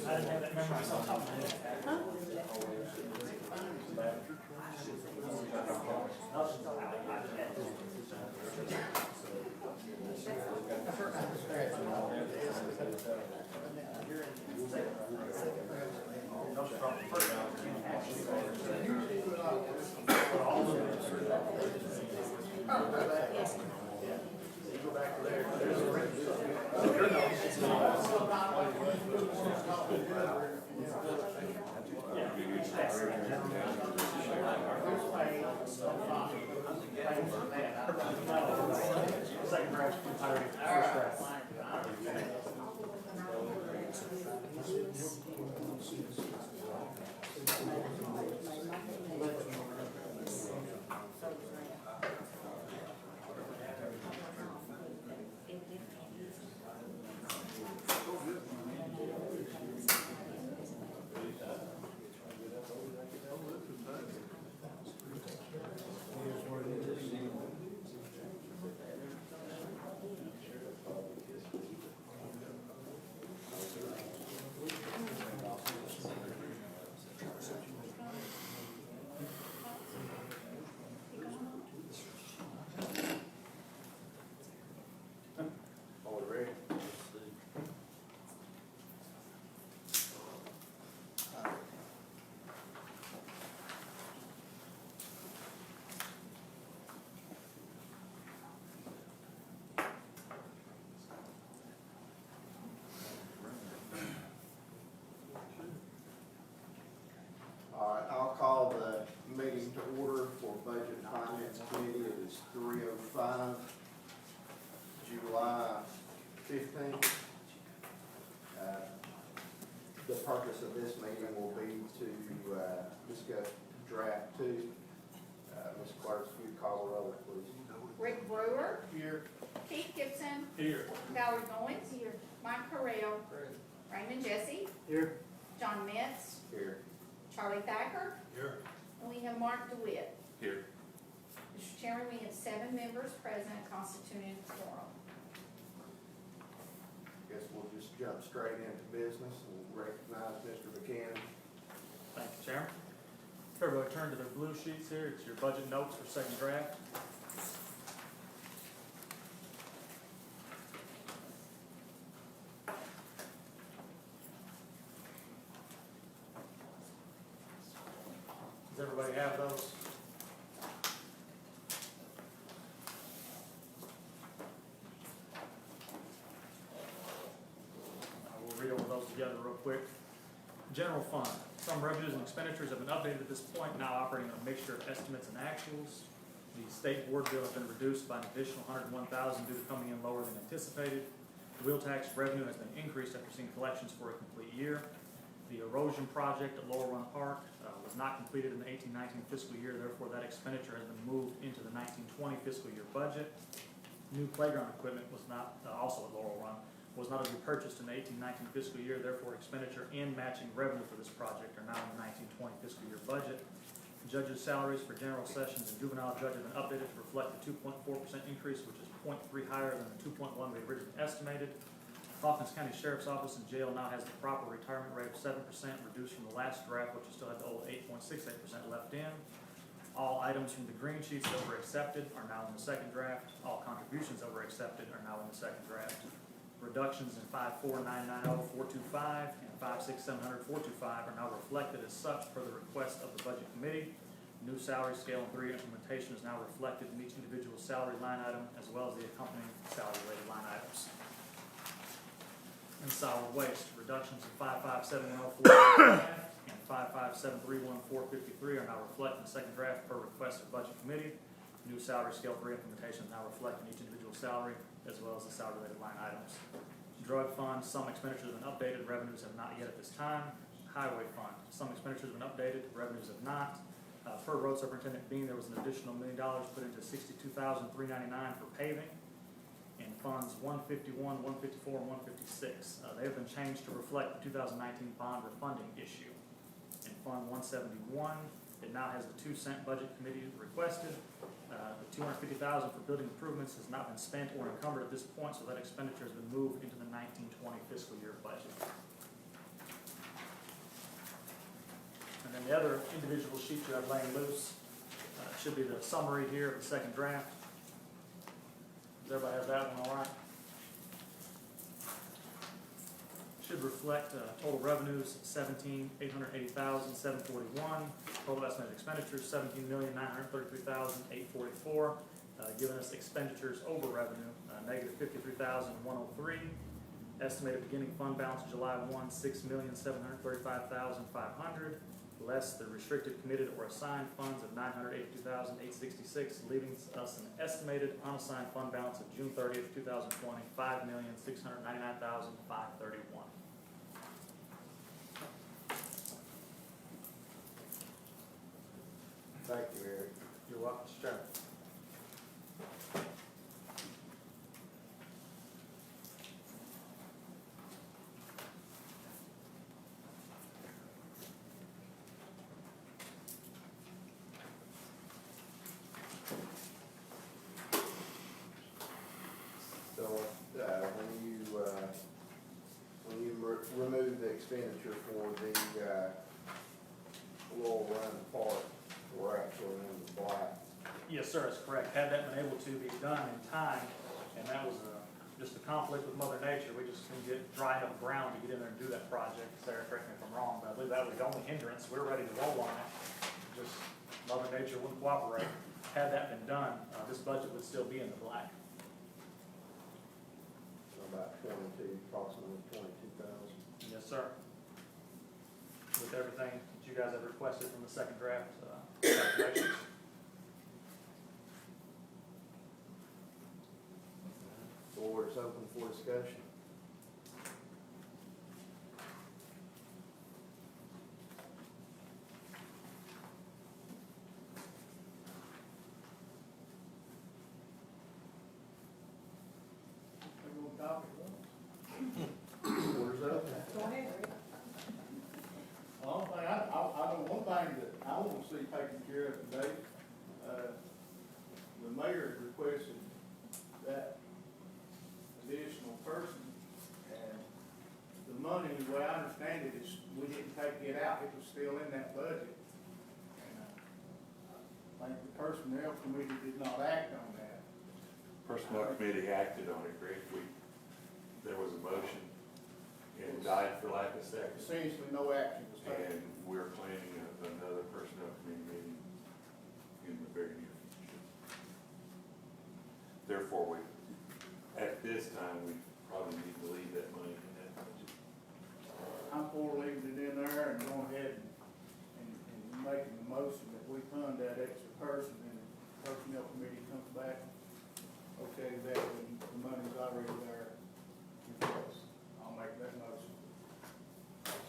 I didn't have that memorized off the top of my head. Second draft, first draft. I'll call the meeting to order for Budget and Finance Committee. It is 3:05, July 15th. The purpose of this meeting will be to discuss draft 2. Ms. Clerk, if you call the roll, please. Rick Brewer. Here. Keith Gibson. Here. Valerie Goins. Here. Mike Correll. Raymond Jesse. Here. John Metz. Here. Charlie Thacker. Here. And we have Mark DeWitt. Here. Mr. Chairman, we have 7 members present constituting a quorum. Guess we'll just jump straight into business and recognize Mr. McCann. Thank you, Chairman. If everybody turn to their blue sheets here, it's your budget notes for second draft. Does everybody have those? We'll read over those together real quick. General fund. Some revenues and expenditures have been updated at this point, now operating on a mixture of estimates and actuals. The state board bill has been reduced by an additional $101,000 due to coming in lower than anticipated. The wheel tax revenue has been increased after seeing collections for a complete year. The erosion project at Lower Run Park was not completed in the 18-19 fiscal year, therefore that expenditure has been moved into the 19-20 fiscal year budget. New playground equipment was not, also at Laurel Run, was not to be purchased in the 18-19 fiscal year, therefore expenditure and matching revenue for this project are now in the 19-20 fiscal year budget. Judges' salaries for general sessions and juvenile judge have been updated to reflect the 2.4% increase, which is 0.3 higher than the 2.1 we originally estimated. Hawkins County Sheriff's Office and Jail now has the proper retirement rate of 7%, reduced from the last draft, which still had the old 8.68% left in. All items from the green sheets that were accepted are now in the second draft. All contributions that were accepted are now in the second draft. Reductions in 54990-425 and 56700-425 are now reflected as such per the request of the Budget Committee. New salary scale and 3 implementation is now reflected in each individual salary line item as well as the accompanying salary-related line and solid waste. Reductions in 5571045 and 557315453 are now reflected in the second draft per request of Budget Committee. New salary scale for implementation is now reflecting each individual salary as well as the salary-related line items. Drug fund, some expenditures have been updated, revenues have not yet at this time. Highway fund, some expenditures have been updated, revenues have not. Per road superintendent Bean, there was an additional $1 million put into $62,399 for paving. In funds 151, 154, and 156. They have been changed to reflect the 2019 bond refunding issue. In Fund 171, it now has the 2-cent budget committee requested. The $250,000 for building improvements has not been spent or encumbered at this point, so that expenditure has been moved into the 1920 fiscal year budget. And then the other individual sheet you have laying loose should be the summary here of the second draft. Does everybody have that one all right? Should reflect total revenues $17,880,741. Total estimated expenditures $17,933,844, giving us expenditures over revenue negative $53,103. Estimated beginning fund balance July 1 $6,735,500. Less the restricted, committed, or assigned funds of $982,866, leaving us an estimated unassigned fund balance of June 30th, 2020, $5,699,531. Thank you, Eric. You're welcome, Mr. Chairman. So, when you remove the expenditure for the, Laurel Run Park, we're actually in the black. Yes, sir, that's correct. Had that been able to be done in time, and that was just a conflict with Mother Nature, we just couldn't get dry enough ground to get in there and do that project. Sarah, correct me if I'm wrong, but I believe that was the only hindrance. We were ready to roll on it, just Mother Nature wouldn't cooperate. Had that been done, this budget would still be in the black. About approximately 22,000. Yes, sir. With everything that you guys have requested from the second draft calculations. Floor is open for discussion. Floor is open. Go ahead, Rick. Well, I know one thing that I want to see taken care of today, the mayor requested that additional person, and the money, the way I understand it, is we didn't take it out, it was still in that budget. And I think the personnel committee did not act on that. Personnel committee acted on it, Greg. There was a motion, and it died for lack of second. Essentially, no action was taken. And we're planning another personnel committee meeting in the very near future. Therefore, at this time, we probably need to leave that money in that budget. I'm for leaving it in there and going ahead and making the motion that we fund that extra person, and the personnel committee comes back, okay, that the money's already there in place. I'll make that motion.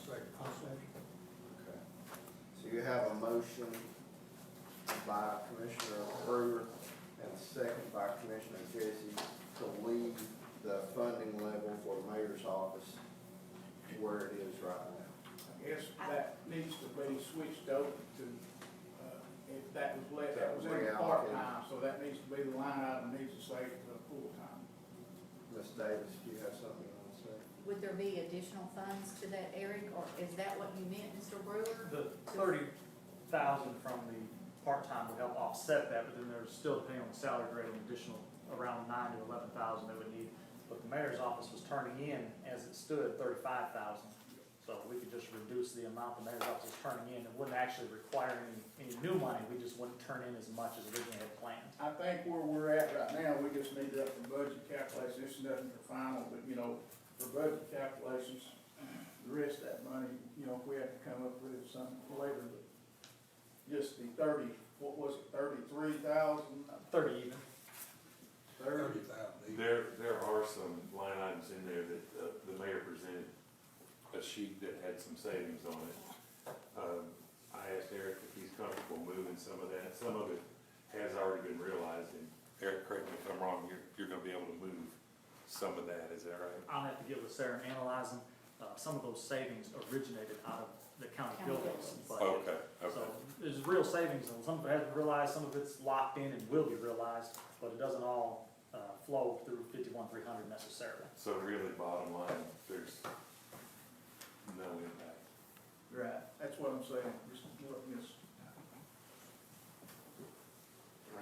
Okay. So you have a motion by Commissioner Brewer and a second by Commissioner Jesse to leave the funding level for the mayor's office where it is right now. I guess that needs to be switched over to, if that was left, that was in part-time, so that needs to be the line item, needs to say full-time. Ms. Davis, do you have something you want to say? Would there be additional funds to that, Eric, or is that what you meant, Mr. Brewer? The $30,000 from the part-time would help offset that, but then there's still, depending on the salary grade, an additional around $9,000 to $11,000 they would need. But the mayor's office was turning in, as it stood, $35,000. So we could just reduce the amount the mayor's office is turning in. It wouldn't actually require any new money. We just wouldn't turn in as much as originally had planned. I think where we're at right now, we just need to up the budget calculation. This is nothing for final, but, you know, for budget calculations. The rest of that money, you know, we have to come up with something later, but just the 30, what was it, 33,000? 30 even. 30. There are some line items in there that, the mayor presented a sheet that had some savings on it. I asked Eric if he's comfortable moving some of that. Some of it has already been realized, and Eric, correct me if I'm wrong, you're gonna be able to move some of that, is that right? I'll have to get with Sarah and analyze them. Some of those savings originated out of the county buildings budget. Okay, So okay. there's real savings, and some of it hasn't been realized, some of it's locked in and will be realized, but it doesn't all flow through 51,300 necessarily. So really, bottom line, there's no impact. Right, that's what I'm saying, just looking this.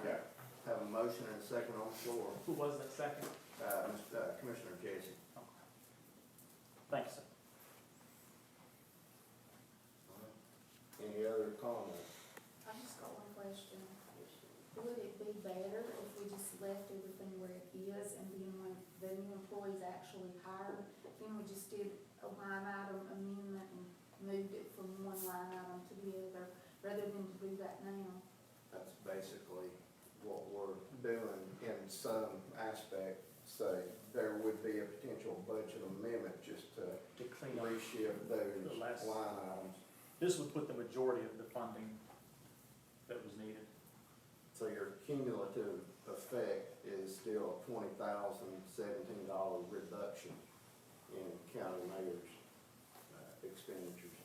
Okay. Have a motion and a second on the floor. Who was that second? Commissioner Jesse. Thanks, sir. Any other comments? I just got one question. Would it be better if we just left everything where it is, and then when the new employees actually hired, then we just did a line item amendment and moved it from one line item to the other, rather than to do that now? That's basically what we're doing in some aspect. So there would be a potential budget amendment just to To clean up. reshift those The last- line items. This would put the majority of the funding that was needed. So your cumulative effect is still a $20,017 reduction in county mayor's expenditures.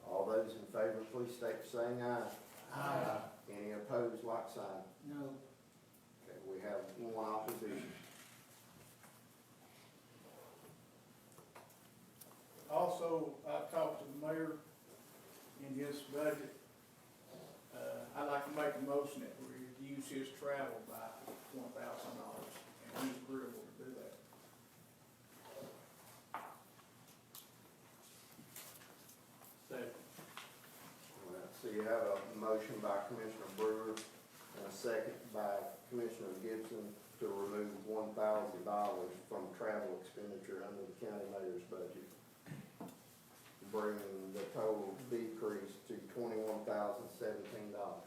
All those in favor, please state by saying aye. Aye. Any opposed, like sign. No. Okay, we have one opposition. Also, I talked to the mayor in his budget. I'd like to make a motion that we reduce his travel by $1,000, and he's agreeable to do that. Second. All right, so you have a motion by Commissioner Brewer and a second by Commissioner Gibson to remove $1,000 from travel expenditure under the county mayor's budget, bringing the total decrease to $21,017.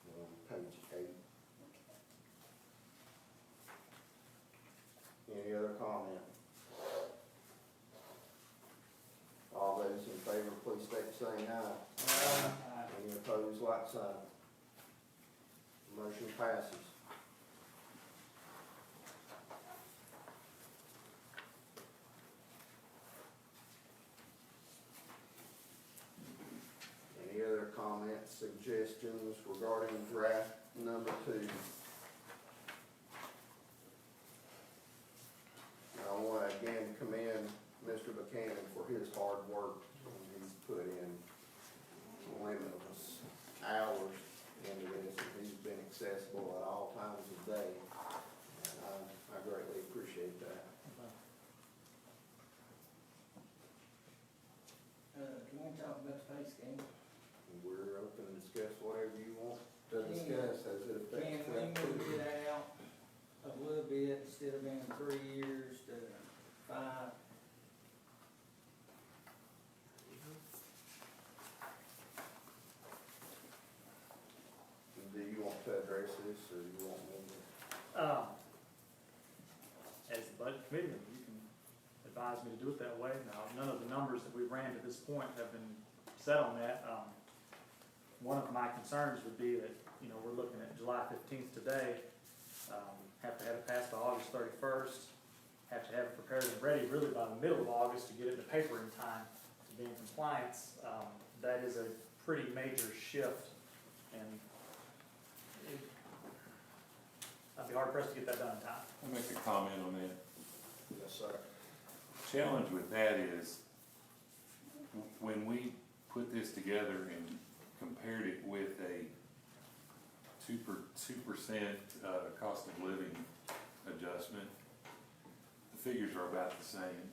On page 8. Any other comment? All those in favor, please state by saying aye. Any opposed, like sign. Motion passes. Any other comments, suggestions regarding draft number 2? I want to again commend Mr. Buchanan for his hard work. He's put in limitless hours into this, and he's been accessible at all times of day. And I greatly appreciate that. Can we talk about the pay scheme? We're open to discuss whatever you want to discuss as it affects. Can we move it out a little bit, instead of being 3 years to 5? Do you want to address this, or you want me to? As the budget committee member, you can advise me to do it that way. Now, none of the numbers that we ran to this point have been set on that. One of my concerns would be that, you know, we're looking at July 15th today, have to have it passed by August 31st, have to have it prepared and ready really by the middle of August to get it in the paper in time to be in compliance. That is a pretty major shift, and I'd be hard pressed to get that done in time. I'll make a comment on that. Yes, sir. Challenge with that is, when we put this together and compared it with a 2% cost of living adjustment, the figures are about the same.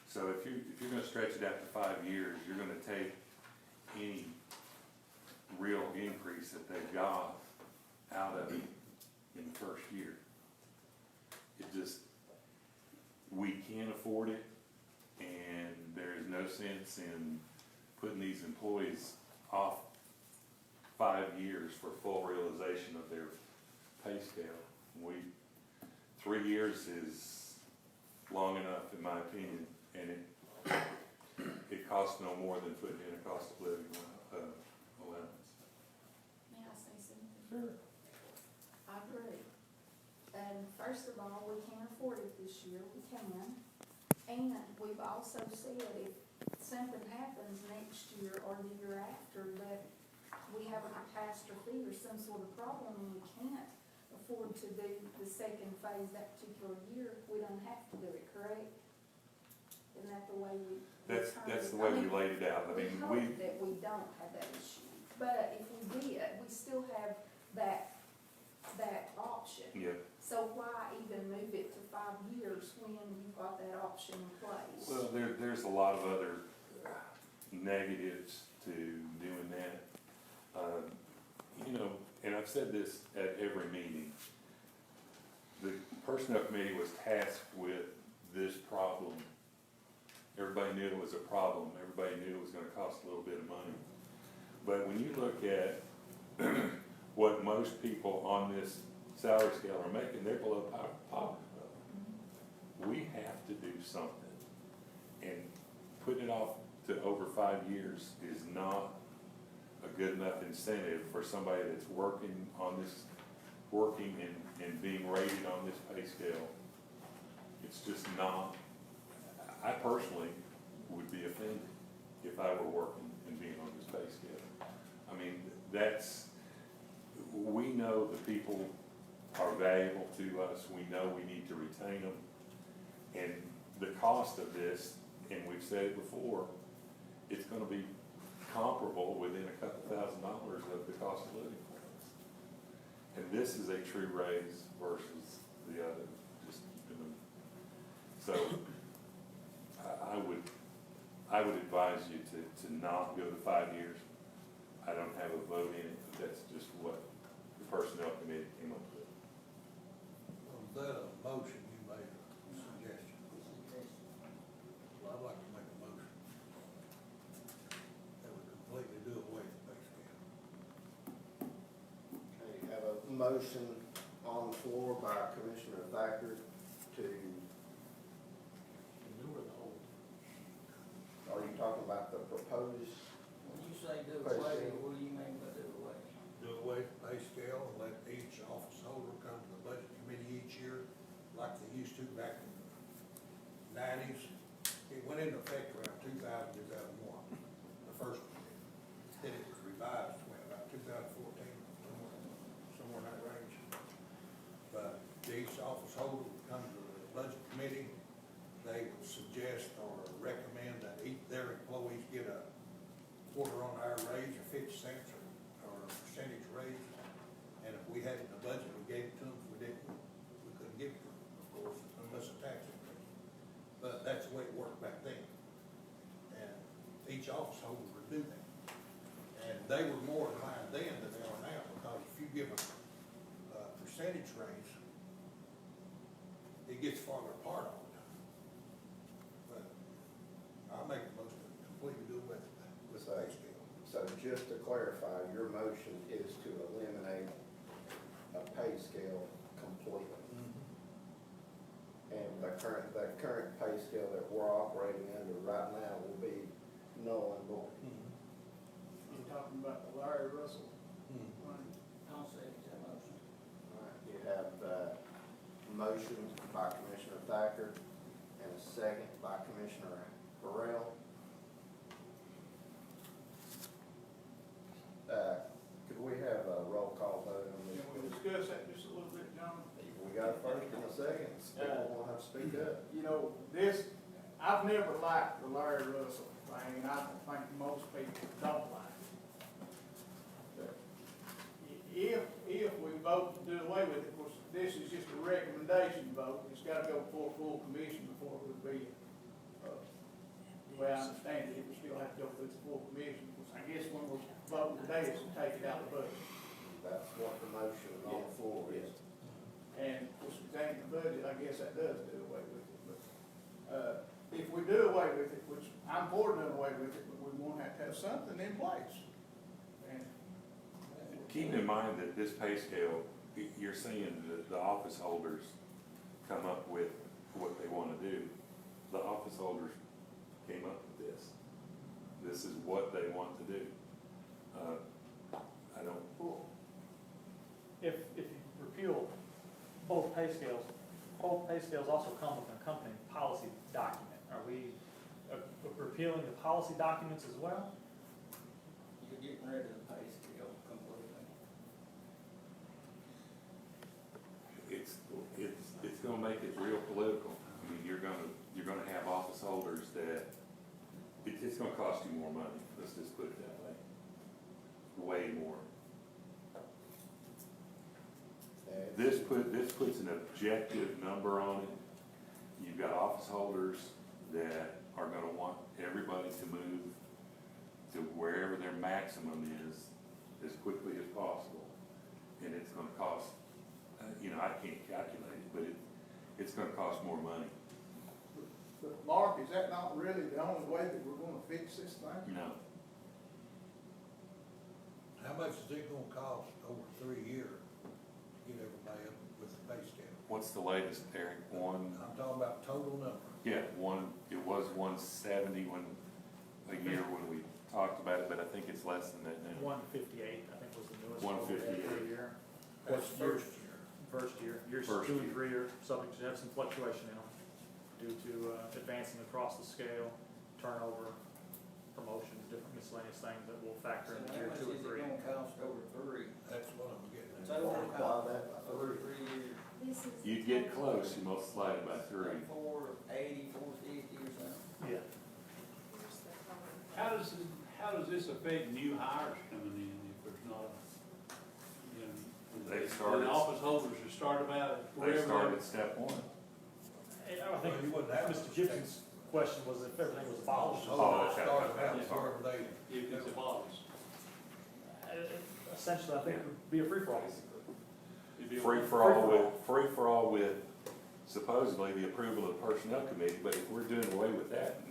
So if you're gonna stretch it out to 5 years, you're gonna take any increase that they got out of it in the first year. It just, we can't afford it, and there is no sense in putting these employees off 5 years for full realization of their pay scale. 3 years is long enough, in my opinion, and it costs no more than putting in a cost of living allowance. May I say something? Sure. I agree. And first of all, we can't afford it this year, we can. And we've also said if something happens next year or the year after that we have a catastrophe or some sort of problem and we can't afford to do the second phase that particular year, we don't have to do it, correct? Isn't that the way we? That's the way we laid it out. I mean, We hope that we don't have that issue, but if we did, we still have that option. yeah. So why even move it to 5 years when you've got that option in place? Well, there's a lot of other negatives to doing that. You know, and I've said this at every meeting. The personnel committee was tasked with this problem. Everybody knew it was a problem. Everybody knew it was gonna cost a little bit of money. But when you look at what most people on this salary scale are making, they're below poverty level. We have to do something. And putting it off to over 5 years is not a good enough incentive for somebody that's working and being rated on this pay scale. It's just not. I personally would be offended if I were working and being on this pay scale. I mean, we know the people are valuable to us, we know we need to retain them. And the cost of this, and we've said it before, it's gonna be comparable within a couple $1,000s of the cost of living for us. And this is a true raise versus the other, just, you know. So, I would advise you to not go to 5 years. I don't have a vote in it, but that's just what the personnel committee came up with. Was that a motion you made, a suggestion? Well, I'd like to make a motion that we completely do away with pay scale. Okay, you have a motion on the floor by Commissioner Thacker to, are you talking about the proposed? When you say do Pay away, scale. what do you mean by do away? Do away with pay scale and let each office holder come to the budget committee each year like they used to back in the 90s. It went into effect around 2000, 2001, the first one. Then it was revised when about 2014, somewhere in that range. But each office holder would come to the budget committee. They would suggest or recommend that their employees get a quarter-on-hour raise or 50 cents or a percentage raise. And if we had it in the budget, we gave it to them. If we didn't, we couldn't give it to them, of course, unless a tax increase. But that's the way it worked back then. And each office holder would do that. And they were more in line then than they are now, because if you give them a percentage raise, it gets farther apart all the time. But I'll make a motion to completely do away with pay scale. So just to clarify, your motion is to eliminate a pay scale completely. And the current pay scale that we're operating under right now will be null and void. You're talking about the Larry Russell money. I'll say that motion. All right, you have a motion by Commissioner Thacker and a second by Commissioner Burrell. Could we have a roll call vote on this? Can we discuss that just a little bit, John? We got a first and a second. People will have to speak up. You know, I've never liked the Larry Russell thing, and I don't think most people don't like it. But if we vote to do away with it, of course, this is just a recommendation vote, it's gotta go before full commission before it would be, the way I understand it, it would still have to go through the full commission. I guess when we're voting today is to take it out of the budget. That's what the motion on the floor is. And if we take the budget, I guess that does do away with it, but, if we do away with it, which I'm for doing away with it, but we won't have to have something in place. And Keep in mind that this pay scale, you're seeing the office holders come up with what they wanna do. The office holders came up with this. This is what they want to do. I don't, If you repeal both pay scales also come with an accompanying policy document. Are we repealing the policy documents as well? You're getting rid of the pay scale completely. it's gonna make it real political. I mean, you're gonna have office holders that, it's gonna cost you more money, let's just put it that way. Way more. This puts an objective number on it. You've got office holders that are gonna want everybody to move to wherever their maximum is as quickly as possible. And it's gonna cost, I can't calculate it, but it's gonna cost more money. But Mark, is that not really the only way that we're gonna fix this thing? No. How much is it gonna cost over 3 years to get everybody up with the pay scale? What's the latest, Eric? I'm talking about total number. It was 170 a year when we talked about it, but I think it's less than that now. 158, I think was the newest. one we had 158. per year. What's first year? First year, years First 2 and year. 3 are subject to have some fluctuation in them due to advancing across the scale, turnover, promotions, different miscellaneous things that will factor So into how year much 2 is and it 3. gonna cost over 3? That's what I'm getting at. Total Multiply cost that by over 3. 3 years. This is. You get close, you multiply it by 3. 480, 450 or something. Yeah. How does this affect new hires coming in if there's not, They started- the office holders who start about They wherever? started at step 1. And I think Well, you wouldn't have Mr. to Gibson's question was if everything was abolished. Oh, okay. Started out Yeah. wherever they. If it's abolished. Essentially, I think it would be a free-for-all. It'd be a- Free for all with supposedly the approval of the personnel committee, but if we're doing away with that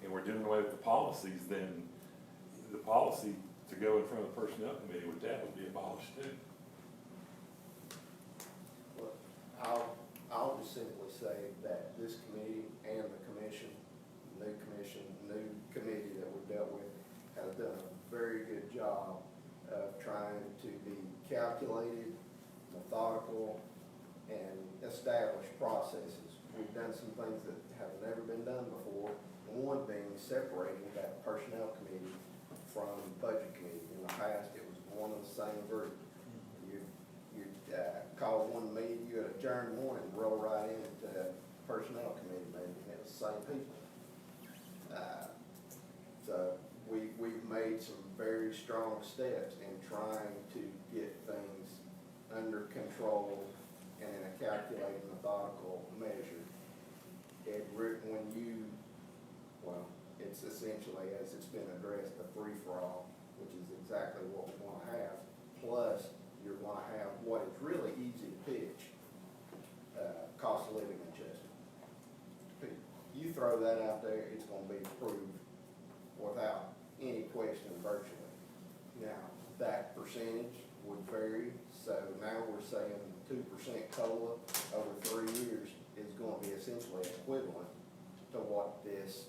and we're doing away with the policies, then the policy to go in front of the personnel committee with that would be abolished too. Well, I'll just simply say that this committee and the commission, new committee that we've dealt with, has done a very good job of trying to be calculated, methodical, and establish processes. We've done some things that have never been done before, one being separating that personnel committee from budget committee. In the past, it was one and the same group. You call one meeting, you adjourn one and roll right into personnel committee meeting, and it was the same people. So we've made some very strong steps in trying to get things under control and in a calculated, methodical measure. It's essentially, as it's been addressed, a free-for-all, which is exactly what we want to have. Plus, you're going to have what is really easy to pitch, cost of living adjustment. You throw that out there, it's going to be approved without any question virtually. Now, that percentage would vary, so now we're saying 2% COLA over 3 years is going to be essentially equivalent to what this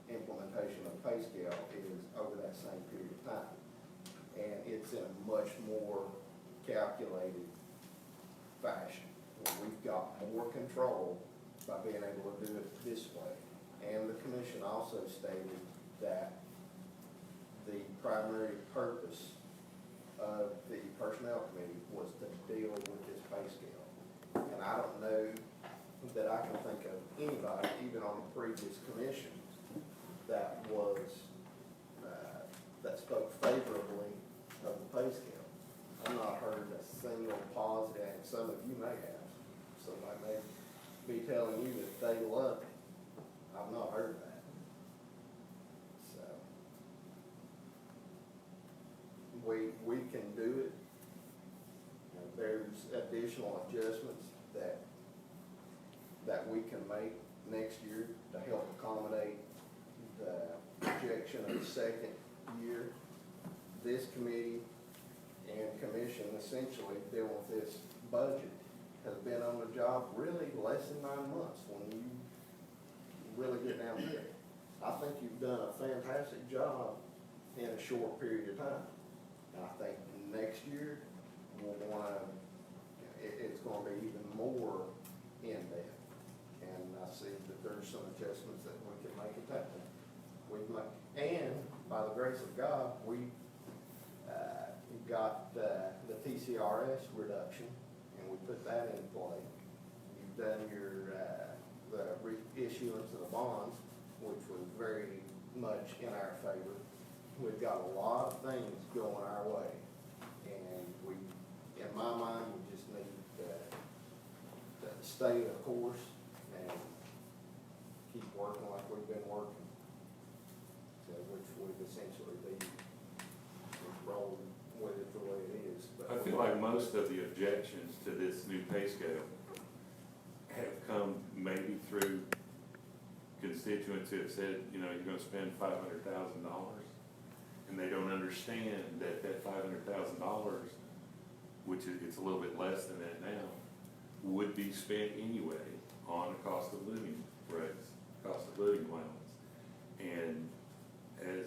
implementation of pay scale is over that same period of time. And it's in a much more calculated fashion. We've got more control by being able to do it this way. And the commission also stated that the primary purpose of the personnel committee was to deal with this pay scale. And I don't know that I can think of anybody, even on the previous commission, that that spoke favorably of the pay scale. I've not heard a single positive, and some of you may have. Somebody may be telling you that they love it. I've not heard that. So, we can do it. There's additional adjustments that we can make next year to help accommodate the projection of the second year. This committee and commission essentially dealing with this budget has been on the job really less than 9 months when you really get down to it. I think you've done a fantastic job in a short period of time. And I think next year, we'll wanna, it's gonna be even more in depth. And I see that there's some adjustments that we can make at that point. And by the grace of God, we got the TCRS reduction, and we put that in play. You've done your, the reissuance of the bonds, which was very much in our favor. We've got a lot of things going our way, and we, in my mind, we just need to stay the course and keep working like we've been working. So, which would essentially be roll with it the way it is. But I feel like most of the objections to this new pay scale have come maybe through constituents who have said, you know, you're gonna spend $500,000, and they don't understand that that $500,000, which is, it's a little bit less than that now, would be spent anyway on a cost of living raise, cost of living allowance. And as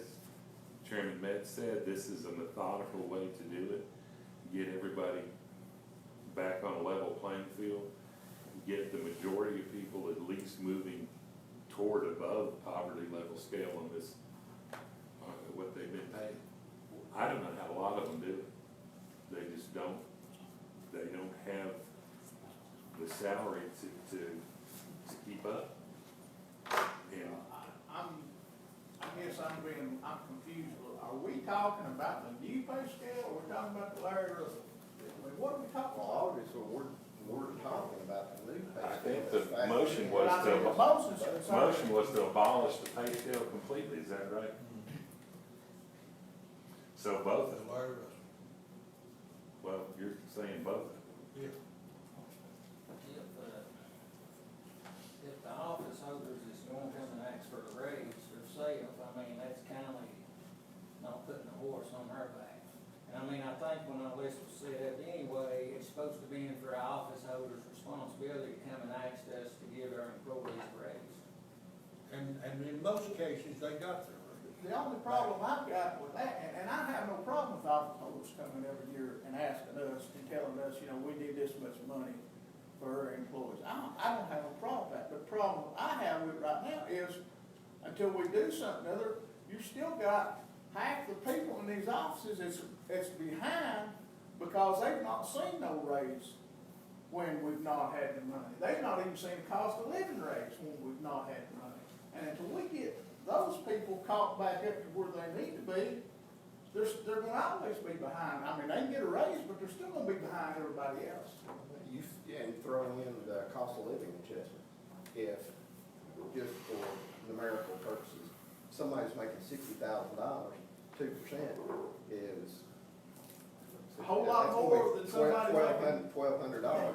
Chairman Metz said, this is a methodical way to do it, get everybody back on a level playing field, get the majority of people at least moving toward above poverty level scale on this, what they've been paid. I don't know how a lot of them do it. They just don't, they don't have the salary to keep up. And I guess I'm confused. Are we talking about the new pay scale, or we're talking about the Larry Russell? I mean, what are we talking about? well, obviously, we're talking about the new pay I scale. think the fact motion is- was But I mean, the motion was to abolish the pay scale completely, is that right? So both of them, The Larry Russell. well, you're saying both of them. Yeah. If the office holders is going to come and ask for a raise herself, I mean, that's kind of not putting a horse on her back. And I mean, I think when all this was set up anyway, it's supposed to be for our office holders' responsibility to come and ask us to give our employees a raise. And in most cases, they got their raise. The only problem I've got with that, and I have no problem with office holders coming every year and asking us and telling us, you know, we need this much money for our employees. I don't have a problem with that. The problem I have with it right now is, until we do something other, you still got half the people in these offices that's behind because they've not seen no raise when we've not had the money. They've not even seen the cost of living raise when we've not had the money. And until we get those people caught back up to where they need to be, they're gonna always be behind. I mean, they can get a raise, but they're still gonna be behind everybody else. And throwing in the cost of living adjustment. If, just for numerical purposes, somebody's making $60,000, 2% is. A whole lot more than somebody making. $1,200,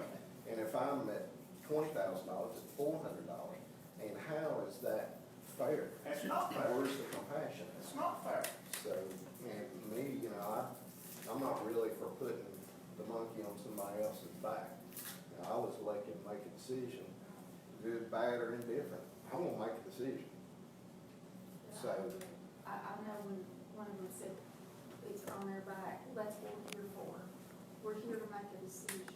and if I'm at $20,000, it's $400, and how is that fair? It's not fair. Where's the compassion? It's not fair. So, and me, you know, I'm not really for putting the monkey on somebody else's back. You know, I was elected to make a decision, good, bad, or indifferent. I'm gonna make a decision. So, I know when one of them said, it's on their back, that's what we're here for. We're here to make a decision.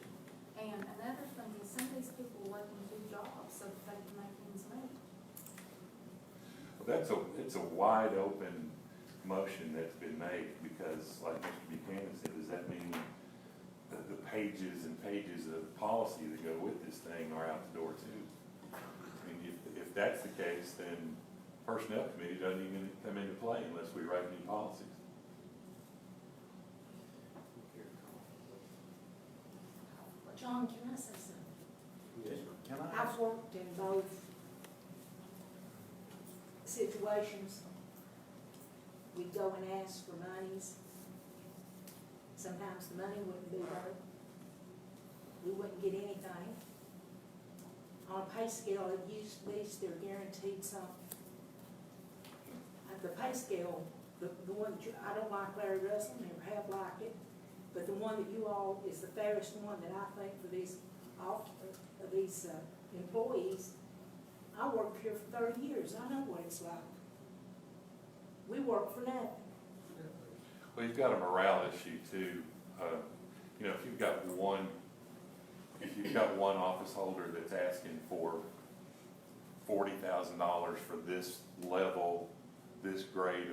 And another thing is, some of these people are working 2 jobs so that they can make ends meet. Well, it's a wide open motion that's been made, because like Mr. Buchanan said, does that mean that the pages and pages of policy that go with this thing are out the door too? I mean, if that's the case, then Personnel Committee doesn't even come into play unless we write new policies. John, can I say something? yes, Can I I've worked in both situations. We go and ask for monies, sometimes the money wouldn't be there. We wouldn't get anything. On a pay scale, at least they're guaranteed something. The pay scale, the one that I don't like Larry Russell, never have liked it, but the one that you all is the fairest one that I think for these employees. I worked here for 30 years, I know what it's like. We work for nothing. Well, you've got a morale issue too. You know, if you've got one office holder that's asking for $40,000 for this level, this grade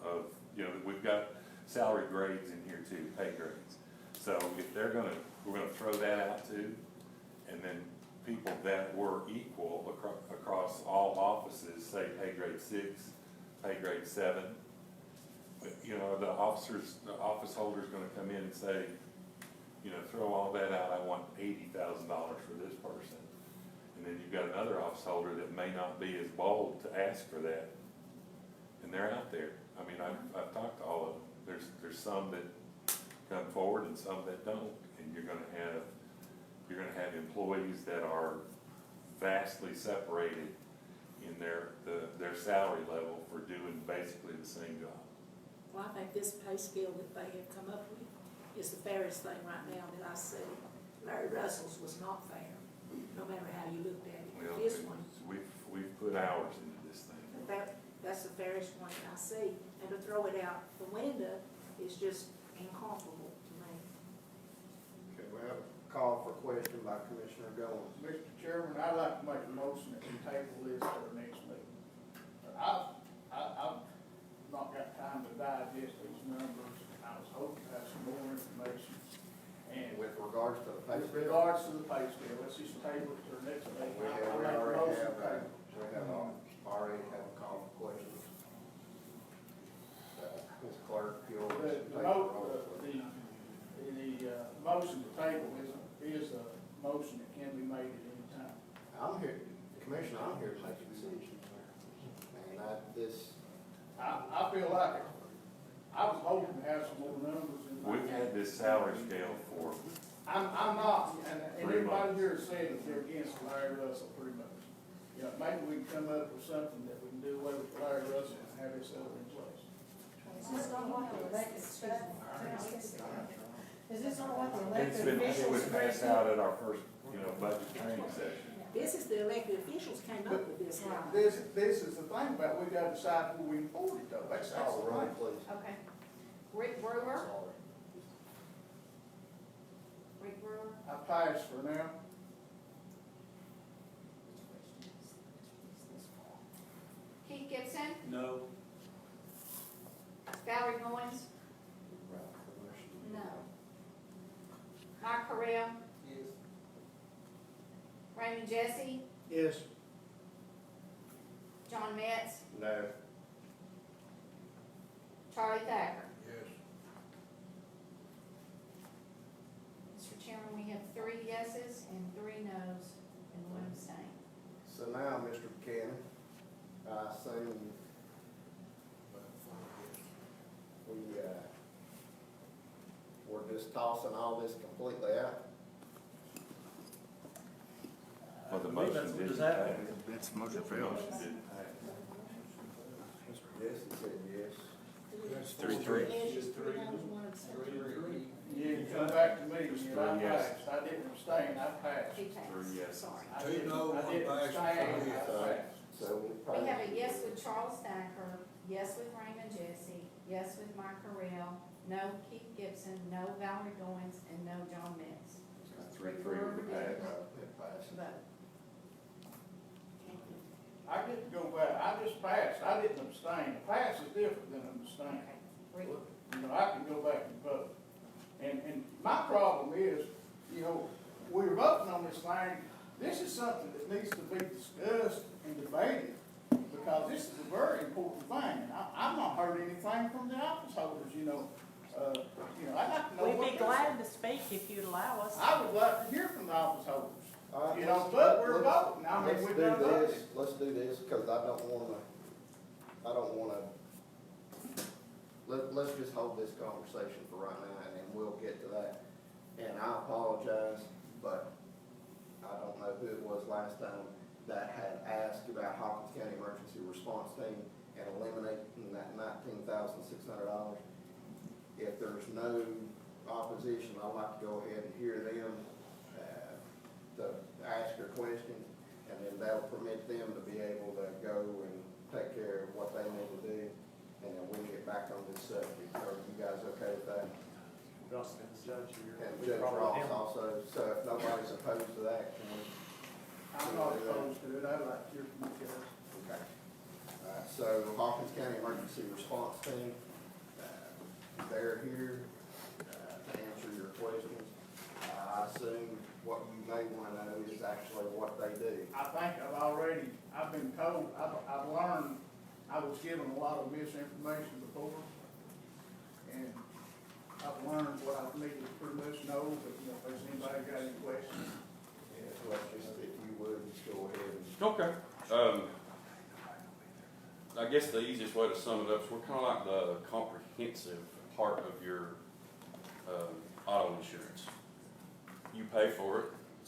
of, you know, we've got salary grades in here too, pay grades. So if we're gonna throw that out too, and then people that were equal across all offices, say pay grade 6, pay grade 7, you know, the office holder's gonna come in and say, you know, throw all that out, I want $80,000 for this person. And then you've got another office holder that may not be as bold to ask for that, and they're out there. I mean, I've talked to all of them. There's some that come forward and some that don't, and you're gonna have employees that are vastly separated in their salary level for doing basically the same job. Well, I think this pay scale that they have come up with is the fairest thing right now that I see. Larry Russell's was not fair, no matter how you looked at it. Well, This one, we've put hours into this thing. that's the fairest one that I see. And to throw it out the window is just incomparable to me. Okay, we have a call for question by Commissioner Goins. Mr. Chairman, I'd like to make a motion that we table this for the next meeting. I've not got time to digest these numbers. I was hoping to have some more information. And With regards to the pay with scale, regards to the pay scale, let's just table it to the next meeting. we I make a already motion have, to table. already have a call for questions. Ms. Clerk, if you'll The take the roll, please. motion to table is a motion that can be made at any time. I'm here, Commissioner, I'm here to make a decision. And I feel like it. I was hoping to have some more numbers in my. We've had this salary scale for, I'm not, and 3 everybody months. here is saying that they're against Larry Russell pretty much. You know, maybe we can come up with something that we can do away with Larry Russell and have this other in place. Is this not what the elected, Is this not what the it's elected been, it officials was passed out at our first, you know, budget training session. this is the elected officials came up with this now. This is the thing about, we gotta decide who we afford it though, that's Call the the roll, thing. please. Okay. Rick Brewer? Rick Brewer? I pass for now. Keith Gibson? No. Valerie Goins? No. Mike Correll? Yes. Raymond Jesse? Yes. John Metz? No. Charlie Thacker? Yes. Mr. Chairman, we have 3 yeses and 3 nos and 1 abstain. So now, Mr. Buchanan, I assume we're just tossing all this completely out? Well, the I believe motion that's what didn't just pass. happened. That's motion The motion didn't pass. Mr. Jesse said yes. That's 3-3. Yes, 3 no's, 1 abstention. Yeah, you come back to me, Just and I 3 yes. passed, I didn't abstain, I passed. He passed, 3 yeses. sorry. I 2 didn't- no, I 1 didn't pass, abstain, 3 yes. I passed. So we We probably. have a yes with Charles Thacker, yes with Raymond Jesse, yes with Mike Correll, no Keith Gibson, no Valerie Goins, and no John Metz. 3-3 with the pass. It passed. Vote. I get to go back, I just passed, I didn't abstain, a pass is different than an abstain. Okay. Rick? You know, I can go back and vote. And my problem is, you know, we're voting on this thing, this is something that needs to be discussed and debated, because this is a very important thing. And I've not heard anything from the office holders, you know, I'd like to know what. We'd be glad to speak if you'd allow us. I would like to hear from the office holders. All right, You know, let's- but we're let's- voting. I mean, let's we've do done voted. this. Let's do this, because I don't wanna let's just hold this conversation for right now, and then we'll get to that. And I apologize, but I don't know who it was last time that had asked about Hawkins County Emergency Response Team and eliminating that $19,600. If there's no opposition, I'd like to go ahead and hear them, to ask their questions, and then that'll permit them to be able to go and take care of what they need to do, and then we can get back on this subject. Are you guys okay with that? Dustin, the judge here. And We Judge probably Ross him. also, so if nobody's opposed to that, can we? I'm not opposed to it, I'd like to hear from you guys. Okay. So Hawkins County Emergency Response Team, they're here to answer your questions. I assume what you may want to know is actually what they do. I think I've been told, I've learned, I was given a lot of misinformation before, and I've learned what I needed to pretty much know, but, you know, if there's anybody got any questions. Yeah, so let's just, if you would, just go ahead and. Okay. I guess the easiest way to sum it up is we're kind of like the comprehensive part of your auto insurance. You pay for it,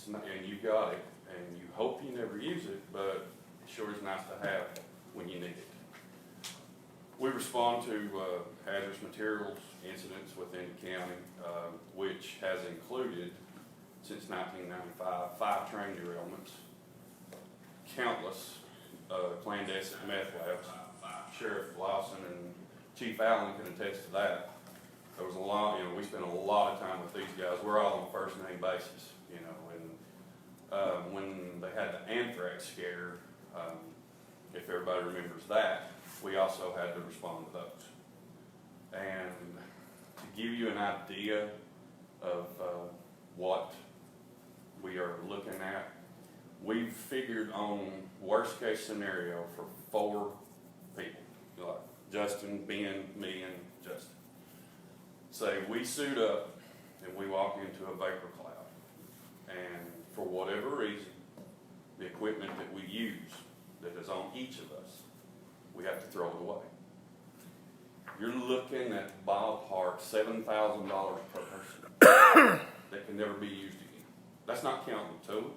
and you got it, and you hope you never use it, but it sure is nice to have when you need it. We respond to hazardous materials incidents within the county, which has included, since 1995, 5 train derailments, countless clandestine meth labs. Sheriff Lawson and Chief Allen can attest to that. There was a lot, we spent a lot of time with these guys. We're all on a first name basis, and when they had the anthrax scare, if everybody remembers that, we also had to respond to those. And to give you an idea of what we are looking at, we've figured on worst case scenario for 4 people, like Justin, Ben, me, and Justin. Say we suit up and we walk into a vapor cloud, and for whatever reason, the equipment that we use that is on each of us, we have to throw it away. You're looking at ballpark $7,000 per person that can never be used again. That's not counting the tools.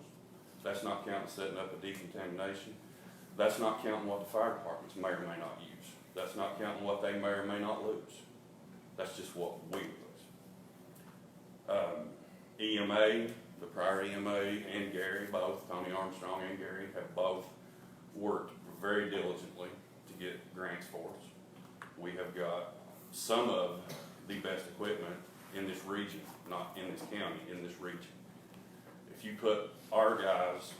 That's not counting setting up a decontamination. That's not counting what the fire departments may or may not use. That's not counting what they may or may not lose. That's just what we lose. EMA, the prior EMA, and Gary, both, Tony Armstrong and Gary, have both worked very diligently to get grants for us. We have got some of the best equipment in this region, not in this county, in this region. If you put our guys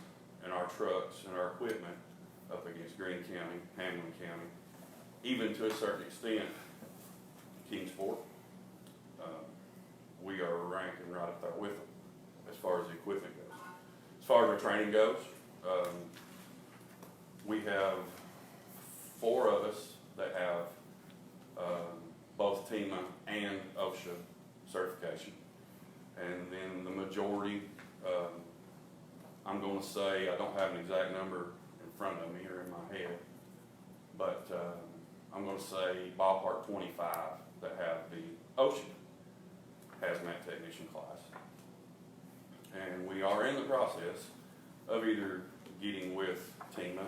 and our trucks and our equipment up against Greene County, Hamlin County, even to a certain extent, Kingsport, we are ranking right up there with them as far as the equipment goes. As far as our training goes, we have 4 of us that have both TEMA and OSHA certification, and then the majority, I'm going to say, I don't have an exact number in front of me or in my head, but I'm going to say ballpark 25 that have the OSHA Hazmat technician class. And we are in the process of either getting with TEMA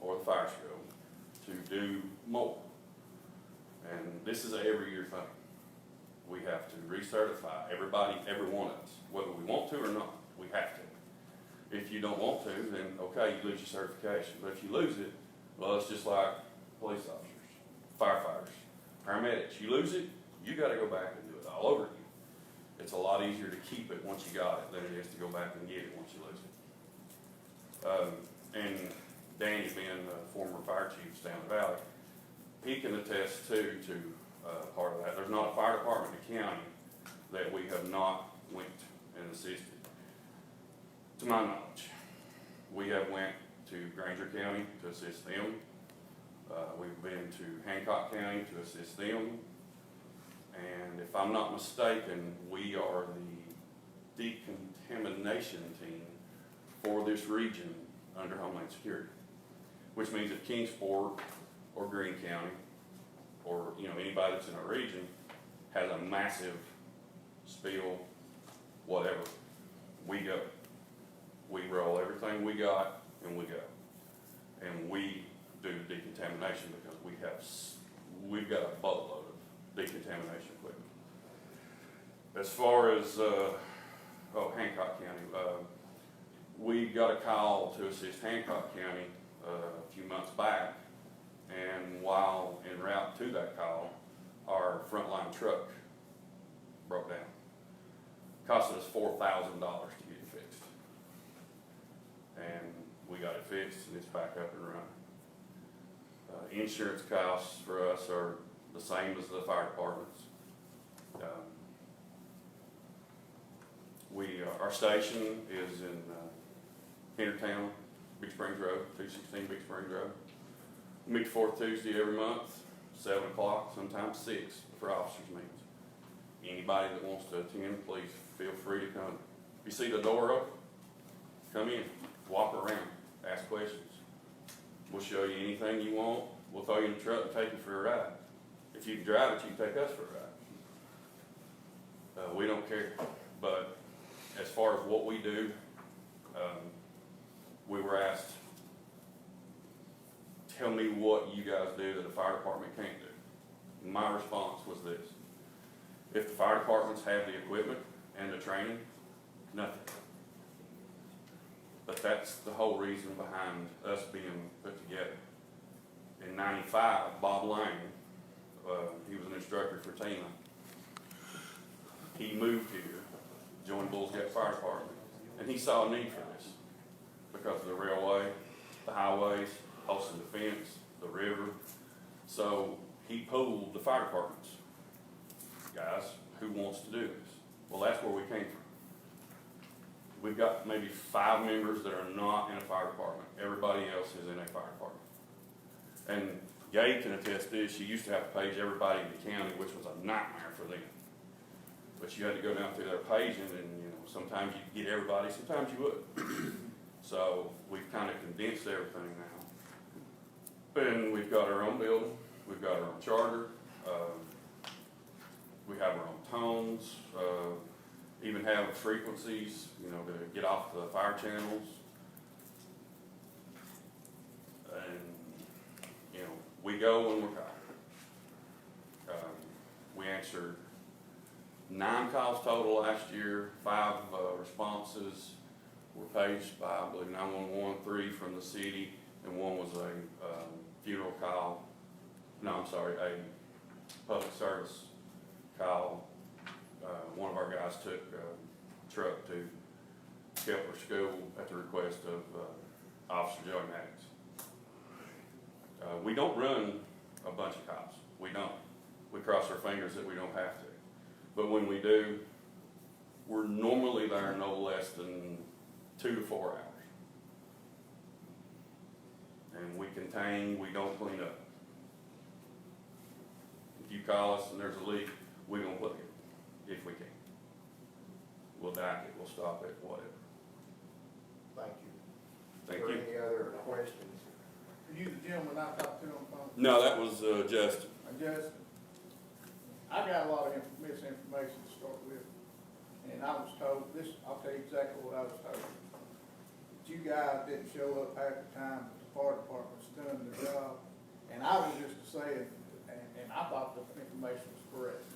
or the fire school to do more. And this is an every year thing. We have to recertify everybody, every one of us, whether we want to or not, we have to. If you don't want to, then okay, you lose your certification. But if you lose it, well, it's just like police officers, firefighters, paramedics. You lose it, you got to go back and do it all over again. It's a lot easier to keep it once you got it than it is to go back and get it once you lose it. And Danny, being the former fire chief down the valley, he can attest too to part of that. There's not a fire department in the county that we have not went and assisted. To my knowledge, we have went to Granger County to assist them. We've been to Hancock County to assist them. And if I'm not mistaken, we are the decontamination team for this region under Homeland Security, which means if Kingsport or Greene County or, you know, anybody that's in our region has a massive spill, whatever, we go. We roll everything we got and we go. And we do decontamination because we've got a boatload of decontamination equipment. As far as, Hancock County, we got a call to assist Hancock County a few months back, and while en route to that call, our frontline truck broke down. Costed us $4,000 to get it fixed. And we got it fixed and it's back up and running. Insurance costs for us are the same as the fire departments. Our station is in Hendertown, Big Springs Road, 216 Big Springs Road. We meet fourth Tuesday every month, 7 o'clock, sometimes 6 for officers' meetings. Anybody that wants to attend, please feel free to come. If you see the door open, come in, walk around, ask questions. We'll show you anything you want. We'll throw you in the truck and take you for a ride. If you can drive it, you can take us for a ride. We don't care. But as far as what we do, we were asked, tell me what you guys do that the fire department can't do. My response was this: if the fire departments have the equipment and the training, nothing. But that's the whole reason behind us being put together. In '95, Bob Lane, he was an instructor for TEMA. He moved here, joined Bulls Gap Fire Department, and he saw a need for this because of the railway, the highways, coastal defense, the river. So he pooled the fire departments. Guys, who wants to do this? Well, that's where we came from. We've got maybe 5 members that are not in a fire department. Everybody else is in a fire department. And Gabe can attest to this. You used to have to page everybody in the county, which was a nightmare for them. But you had to go down through their paging, and you know, sometimes you get everybody, sometimes you wouldn't. So we've kind of condensed everything now. And we've got our own building, we've got our own charter, we have our own tones, even have frequencies, you know, to get off the fire channels. And, you know, we go when we're called. We answered 9 calls total last year, 5 responses were paged by, I believe, 911, 3 from the city, and 1 was a funeral call. No, I'm sorry, a public service call. One of our guys took a truck to Kepler School at the request of Officer Joey Maddox. We don't run a bunch of cops. We don't. We cross our fingers that we don't have to. But when we do, we're normally there no less than 2 to 4 hours. And we contain, we don't clean up. If you call us and there's a leak, we're going to plug it, if we can. We'll dock it, we'll stop it, whatever. Thank you. Thank Are you. there any other questions? Are you the gentleman I talked to on the phone? No, that was Justin. Justin, I got a lot of misinformation to start with, and I was told, I'll tell you exactly what I was told. That you guys didn't show up half the time, but the fire department's done the job, and I was just saying, and I thought the information was correct.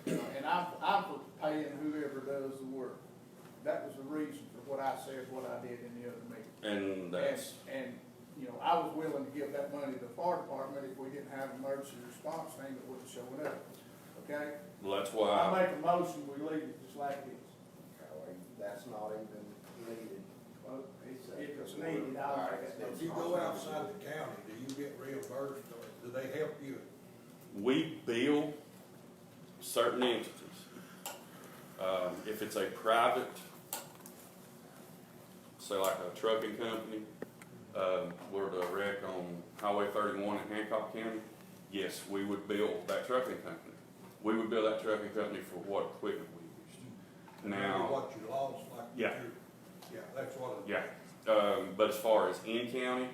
And I'm for paying whoever does the work. That was the reason for what I said, what I did in the other meeting. And that's... And, you know, I was willing to give that money to the fire department if we didn't have an emergency response team that would have shown up, okay? Well, that's I why... make a motion, we leave it just like it is. That's not even needed. Well, if it's needed, I'll make it. If you go outside the county, do you get reimbursed, or do they help you? We bill certain entities. If it's a private, say like a trucking company, we're the wreck on Highway 31 in Hancock County, yes, we would bill that trucking company. We would bill that trucking company for what equipment we used. Now, What you lost, like. Yeah. Yeah, that's what it. yeah, but as far as in county,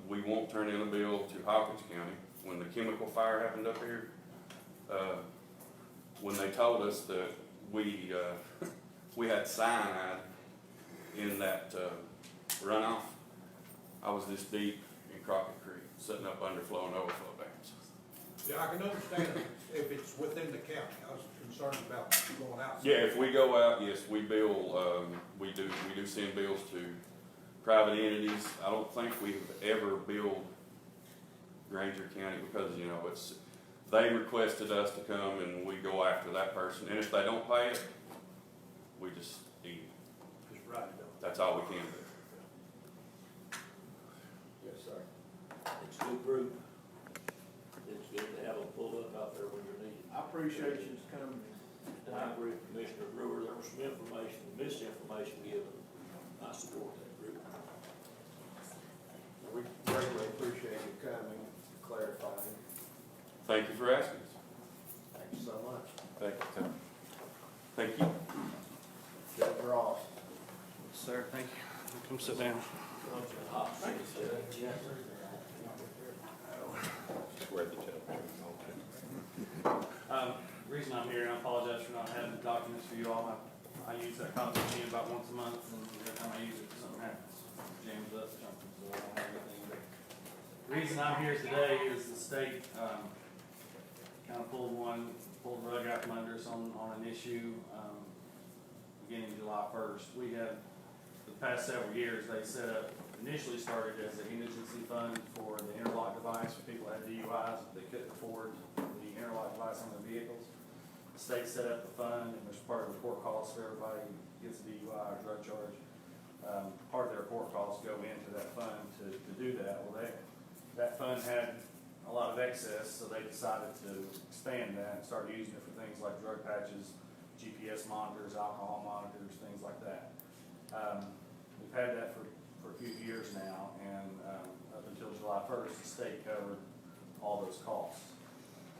we won't turn in a bill to Hawkins County. when the chemical fire happened up here, when they told us that we had cyanide in that runoff, I was this deep in Crockett Creek, sitting up underflow and overflow dams. Yeah, I can understand if it's within the county. I was concerned about going outside. Yeah, if we go out, yes, we bill, we do send bills to private entities. I don't think we've ever billed Granger County because, you know, they requested us to come and we go after that person. And if they don't pay it, we just eat it. Just write it up. That's all we can do. Yes, sir. It's a good group. It's good to have them pulled up out there when you're needed. I appreciate you coming. And I agree with Commissioner Brewer, there was some information, misinformation given. I support that group. We greatly appreciate you coming, clarifying. Thank you for asking us. Thank you so much. Thank you. Thank you. Judge Ross. Sir, thank you. Come sit down. Reason I'm here, and I apologize for not having the documents for you all. I use that copy machine about once a month, and every time I use it, something happens. Jams up or something, so I don't have anything. But the reason I'm here today is the state, kind of pulled the rug out from under us on an issue, beginning July 1st. We have, for the past several years, they initially started as an indigency fund for the interlock device for people that had DUIs, if they couldn't afford the interlock device on their vehicles. The state set up the fund, and there's part of the court costs for everybody who gets a DUI or drug charge. Part of their court costs go into that fund to do that. Well, that fund had a lot of excess, so they decided to expand that and start using it for things like drug patches, GPS monitors, alcohol monitors, things like that. We've had that for a few years now, and up until July 1st, the state covered all those costs.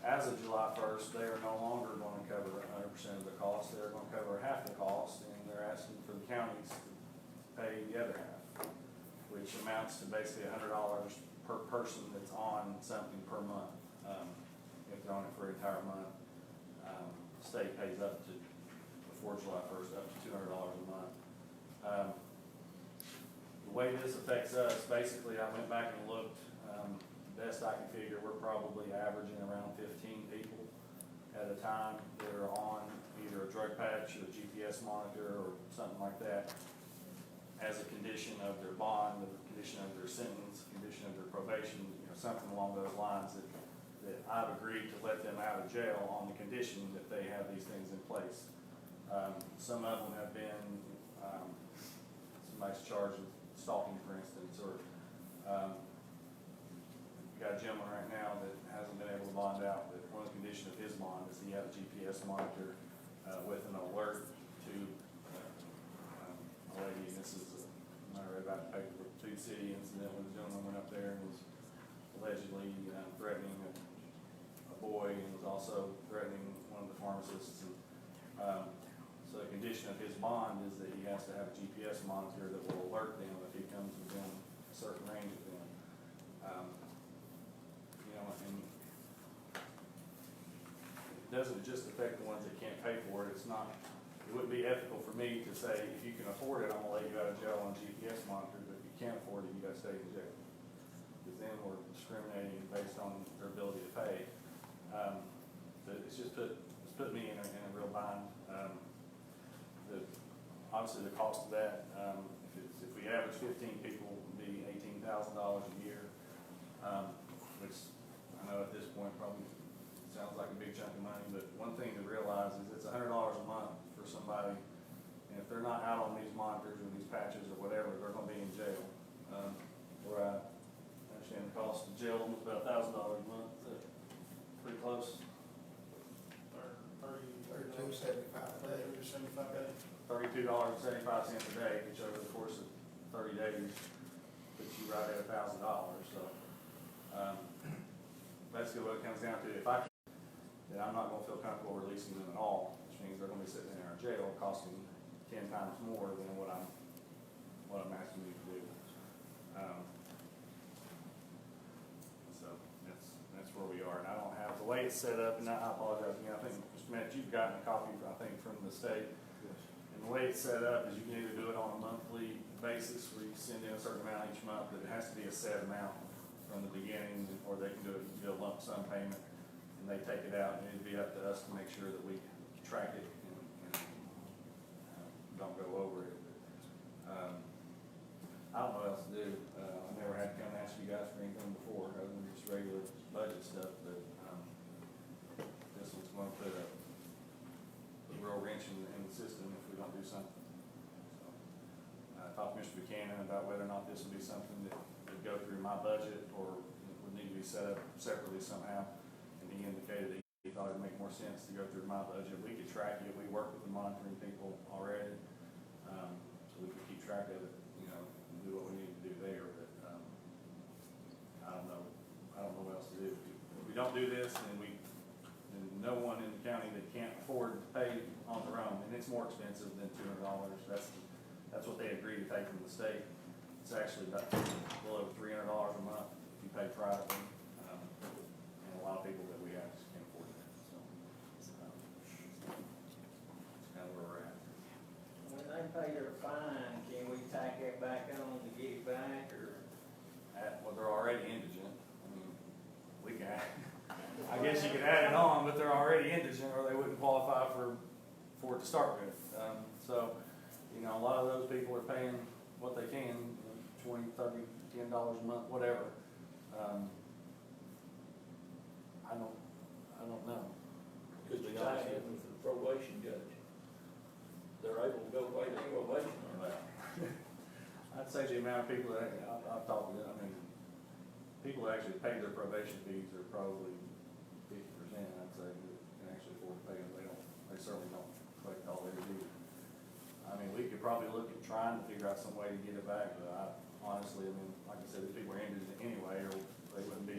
As of July 1st, they are no longer going to cover 100% of the cost. They're going to cover half the cost, and they're asking for the counties to pay the other half, which amounts to basically $100 per person that's on something per month. If they're on it for an entire month, the state pays up to, before July 1st, up to $200 a month. The way this affects us, basically, I went back and looked. Best I can figure, we're probably averaging around 15 people at a time that are on either a drug patch or a GPS monitor or something like that as a condition of their bond, a condition of their sentence, a condition of their probation, something along those lines that I've agreed to let them out of jail on the condition that they have these things in place. Some of them have been, somebody's charged with stalking, for instance, or got a gentleman right now that hasn't been able to bond out, but one of the conditions of his bond is he had a GPS monitor with an alert to a lady, and this is I read about the paper, Two City incident when the gentleman went up there and was allegedly threatening a boy, and was also threatening one of the pharmacists. And, so the condition of his bond is that he has to have a GPS monitor that will alert them if he comes within a certain range of them. And it doesn't just affect the ones that can't pay for it. It wouldn't be ethical for me to say, if you can afford it, I'm gonna let you out of jail on GPS monitor, but if you can't afford it, you gotta stay in jail. Because then we're discriminating based on their ability to pay. But it's put me in a real bind. Obviously the cost of that, if we average 15 people, it would be $18,000 a year, which I know at this point probably sounds like a big chunk of money, but one thing to realize is it's $100 a month for somebody, and if they're not out on these monitors or these patches or whatever, they're going to be in jail. Where I understand the cost of jail is about $1,000 a month. Is that pretty close? $32.75 a day. $32.75 a day, which over the course of 30 days puts you right at $1,000. So basically what it comes down to, if then I'm not going to feel comfortable releasing them at all, which means they're going to be sitting in our jail costing 10 times more than what I'm asking you to do. So that's where we are, and I don't have, the way it's set up, and I apologize, again, I think, Mr. Matt, you've gotten a copy, I think, from the state. And the way it's set up is you can either do it on a monthly basis, where you send in a certain amount each month, but it has to be a set amount from the beginning, or they can do a lump sum payment, and they take it out, and it'd be up to us to make sure that we track it and don't go over it. I don't know what else to do. I never had to come and ask you guys for anything before, other than just regular budget stuff, but, this one's gonna put a real wrench in the system if we don't do something. So, I talked to Mr. Buchanan about whether or not this would be something that would go through my budget, or would need to be set up separately somehow, and he indicated that he thought it'd make more sense to go through my budget. We could track it, we work with the monitoring people already, so we could keep track of it, you know, and do what we need to do there, but, I don't know what else to do. If we don't do this, then no one in the county that can't afford to pay on their own, and it's more expensive than $200, that's what they agree to take from the state. It's actually about below $300 a month if you pay privately, and a lot of people that we have just can't afford that, so, it's kind of where we're at. When they pay their fine, can we tack that back on to get it back, or? Well, they're already indigent, I mean, we can add, I guess you could add it on, but they're already indigent, or they wouldn't qualify for it to start with. So, you know, a lot of those people are paying what they can, $20, $30, $10 a month, whatever. I don't know. Could you tie in with the probation judge? They're able to go away to probation or not? I'd say the amount of people that I've talked to, I mean, people that actually pay their probation fees are probably 50%, I'd say, that can actually afford to pay them. They certainly don't collect all their dues. I mean, we could probably look at trying to figure out some way to get it back, but honestly, I mean, like I said, these people are indigent anyway, or they wouldn't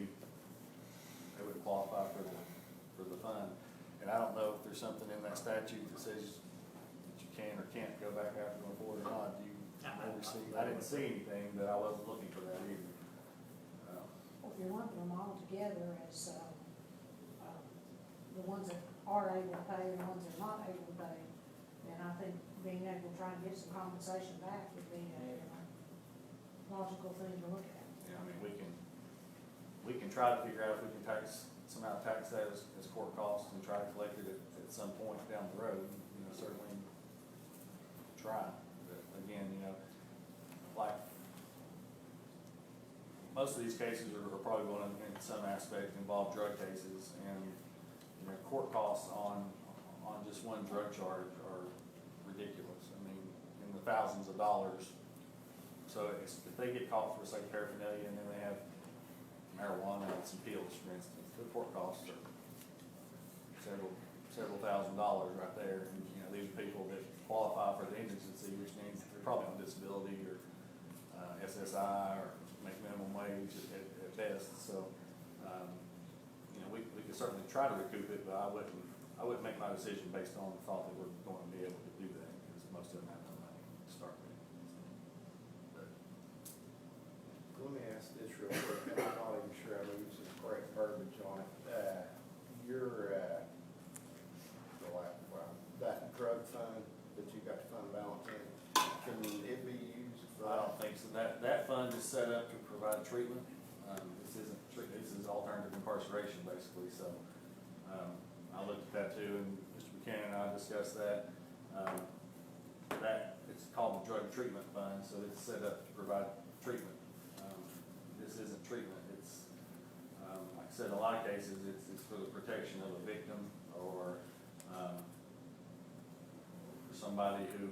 qualify for the fund. And I don't know if there's something in that statute that says that you can or can't go back after going forward or not. Do you ever see? I didn't see anything, but I wasn't looking for that either. Well, if you're lumping them all together as, the ones that are able to pay and the ones that are not able to pay, then I think being able to try and get some compensation back would be a logical thing to look at. Yeah, I mean, we can try to figure out if we can somehow tax that as court costs and try to collect it at some point down the road. You know, certainly try. But again, you know, like most of these cases are probably going to, in some aspect, involve drug cases, and you know, court costs on just one drug charge are ridiculous. I mean, in the thousands of dollars. So if they get caught for, say, paraphernalia, and then they have marijuana and some pills, for instance, the court costs are several $1,000s right there. And, you know, these are people that qualify for the indigency, which means they're probably on disability or SSI or make minimum wage at best. So, you know, we could certainly try to recoup it, but I wouldn't make my decision based on the thought that we're going to be able to do that, because most of them have no money to start with. Let me ask this real quick, and I'm not even sure I'm using the correct verbiage on it. That drug fund that you got the fund balance in, can it be used for? I don't think so. That fund is set up to provide treatment. This is alternative incarceration, basically, so, I looked at that too, and Mr. Buchanan and I discussed that. It's called the drug treatment fund, so it's set up to provide treatment. This isn't treatment, it's, like I said, in a lot of cases, it's for the protection of a victim, or, for somebody who,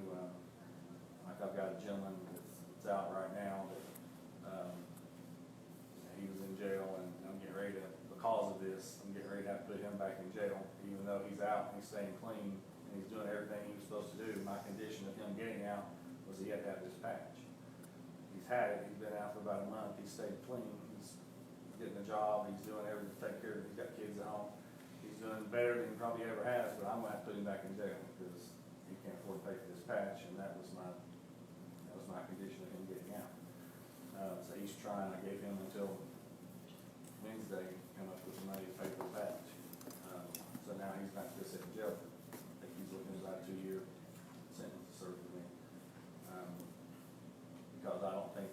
like I've got a gentleman that's out right now that, he was in jail, and I'm getting ready to, because of this, I'm getting ready to have to put him back in jail, even though he's out and he's staying clean, and he's doing everything he was supposed to do. My condition of him getting out was he had to have this patch. He's had it, he's been out for about a month, he's stayed clean, he's getting a job, he's doing everything to take care of it, he's got kids at home. He's doing better than he probably ever has, but I'm gonna have to put him back in jail because he can't afford to pay for this patch, and that was my condition of him getting out. So he's trying, I gave him until Wednesday, come up with the money to pay for the patch. So now he's not to sit in jail for, I think he's looking at about a 2-year sentence to serve for me. Because I don't think,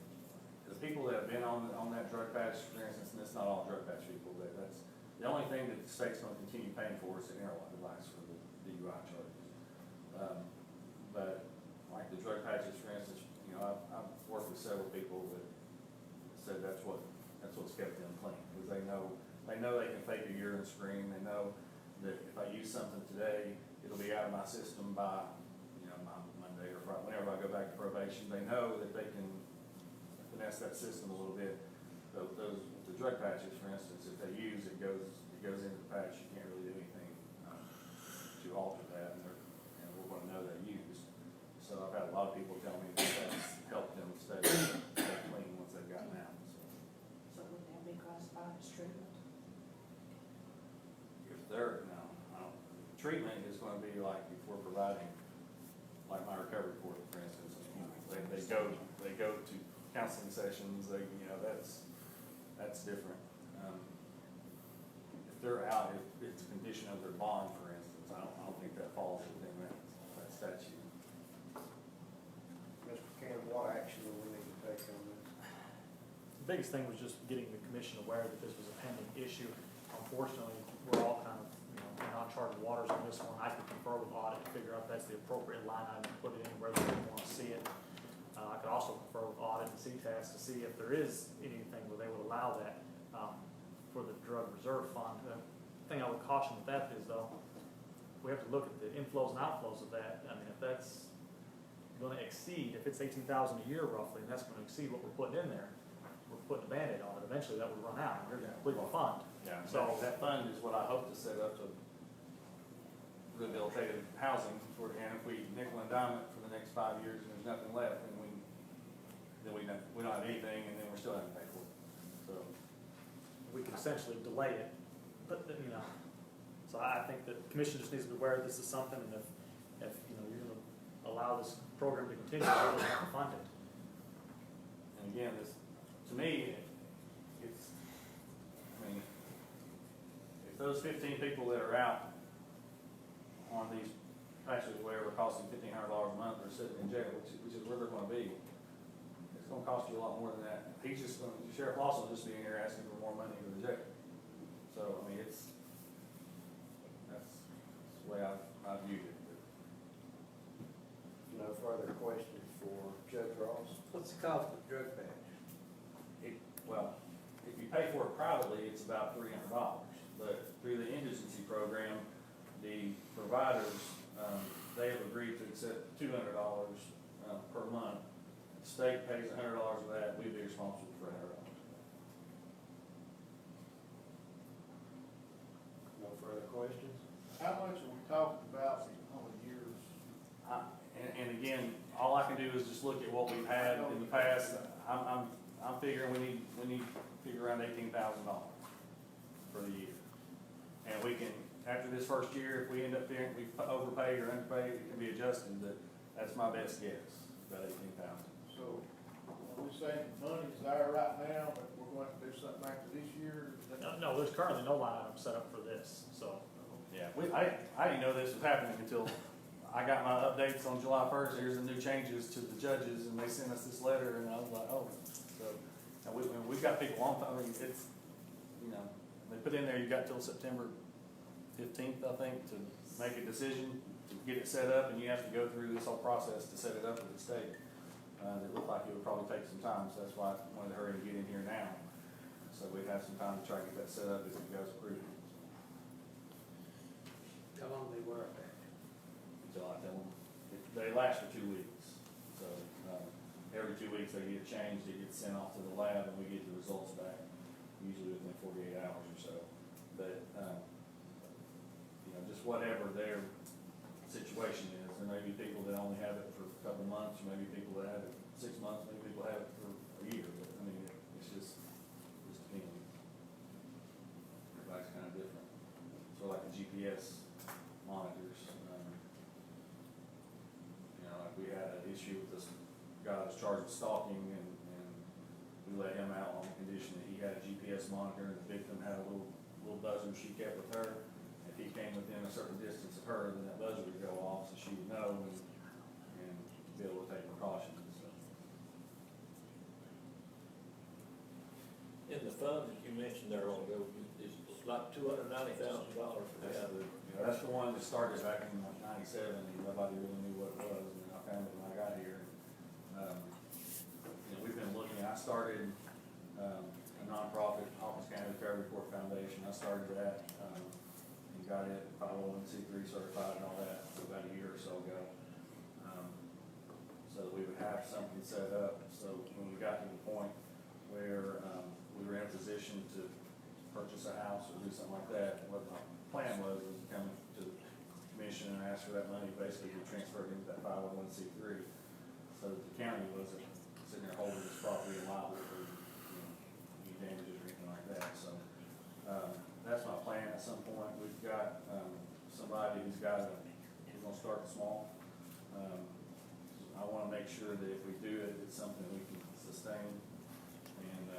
the people that have been on that drug patch, for instance, and it's not all drug patch people, but that's, the only thing that the state's gonna continue paying for is an airline device for the DUI charges. But like the drug patches, for instance, you know, I've worked with several people that said that's what's kept them clean, because they know they can fake a urine screen, they know that if I use something today, it'll be out of my system by, you know, my Monday or Friday, whenever I go back to probation. They know that they can finesse that system a little bit. The drug patches, for instance, if they use, it goes into the patch, you can't really do anything to alter that, and we're gonna know they're used. So I've had a lot of people tell me that that's helped them stay clean once they've gotten out, so. So would that be classified as treatment? If they're, no, I don't, treatment is gonna be like if we're providing, like my recovery court, for instance, you know, they go to counseling sessions, you know, that's different. If they're out, if it's a condition of their bond, for instance, I don't think that falls within that statute. Mr. Cam, what action do we need to take on this? The biggest thing was just getting the commission aware that this was a pending issue. Unfortunately, we're all kind of, you know, in uncharted waters on this one. I could confer with audit to figure out if that's the appropriate line item to put it in, where they want to see it. I could also confer with audit and CTAS to see if there is anything where they would allow that for the drug reserve fund. The thing I would caution with that is, though, we have to look at the inflows and outflows of that. I mean, if that's going to exceed, if it's 18,000 a year roughly, and that's going to exceed what we're putting in there, we're putting a Band-Aid on it. Eventually, that will run out, and you're going to complete the fund. Yeah, So that fund is what I hope to set up to rehabilitative housing, and if we nickel and dime it for the next 5 years and there's nothing left, then we don't have anything, and then we're still having to pay for it. So we can essentially delay it, but, you know, so I think that the commission just needs to be aware this is something, and if, you know, you're gonna allow this program to continue, you're gonna have to fund it. And again, this, to me, it's, I mean, if those 15 people that are out on these patches, whatever, costing $1,500 a month, are sitting in jail, which is where they're gonna be, it's gonna cost you a lot more than that. Sheriff Lawson will just be in here asking for more money for the jail. So, I mean, that's the way I've viewed it. No further questions for Judge Ross? What's the cost of drug patch? Well, if you pay for it privately, it's about $300. But through the indigency program, the providers, they have agreed to accept $200 per month. The state pays $100 of that, we'd be responsible for $100. No further questions? How much are we talking about on the years? And again, all I can do is just look at what we've had in the past. I'm figuring we need to figure around $18,000 for the year. And we can, after this first year, if we end up figuring we overpaid or underpaid, it can be adjusted, but that's my best guess, about $18,000. So, are we saying the money's there right now, but we're going to do something after this year? No, there's currently no line item set up for this, so. Yeah, I didn't know this was happening until I got my updates on July 1st. Here's the new changes to the judges, and they sent us this letter, and I was like, oh. So, and we've got people on, I mean, it's, you know, they put in there, you got till September 15th, I think, to make a decision, to get it set up, and you have to go through this whole process to set it up with the state. It looked like it would probably take some time, so that's why I wanted to hurry and get in here now. So we'd have some time to try to get that set up as it goes through. How long do they wear a patch? Until I tell them, they last for 2 weeks. So, every 2 weeks they get changed, it gets sent off to the lab, and we get the results back, usually within 48 hours or so. But, you know, just whatever their situation is, there may be people that only have it for a couple of months, or maybe people that have it 6 months, maybe people have it for a year, but, I mean, it's just depends. Everybody's kind of different. So like the GPS monitors, you know, like we had an issue with this guy that was charged with stalking, and we let him out on the condition that he had a GPS monitor, and the victim had a little buzzer she kept with her. If he came within a certain distance of her, then that buzzer would go off, so she would know and be able to take precautions and stuff. In the fund that you mentioned there on ago, it's like $290,000 for that. That's the one that started back in like '97, and nobody really knew what it was, and then I found it when I got here. We've been looking, I started, a nonprofit, Hawkins County Recovery Court Foundation, I started that, and got it 501c3 certified and all that about a year or so ago. So that we would have something set up, so when we got to the point where, we were in a position to purchase a house or do something like that, what my plan was to come to the commission and ask for that money, basically to transfer it into that 501c3, so that the county wasn't sitting there holding this property and liable for, any damages or anything like that, so, that's my plan. At some point, we've got, somebody who's we're gonna start small. I wanna make sure that if we do it, it's something we can sustain, and,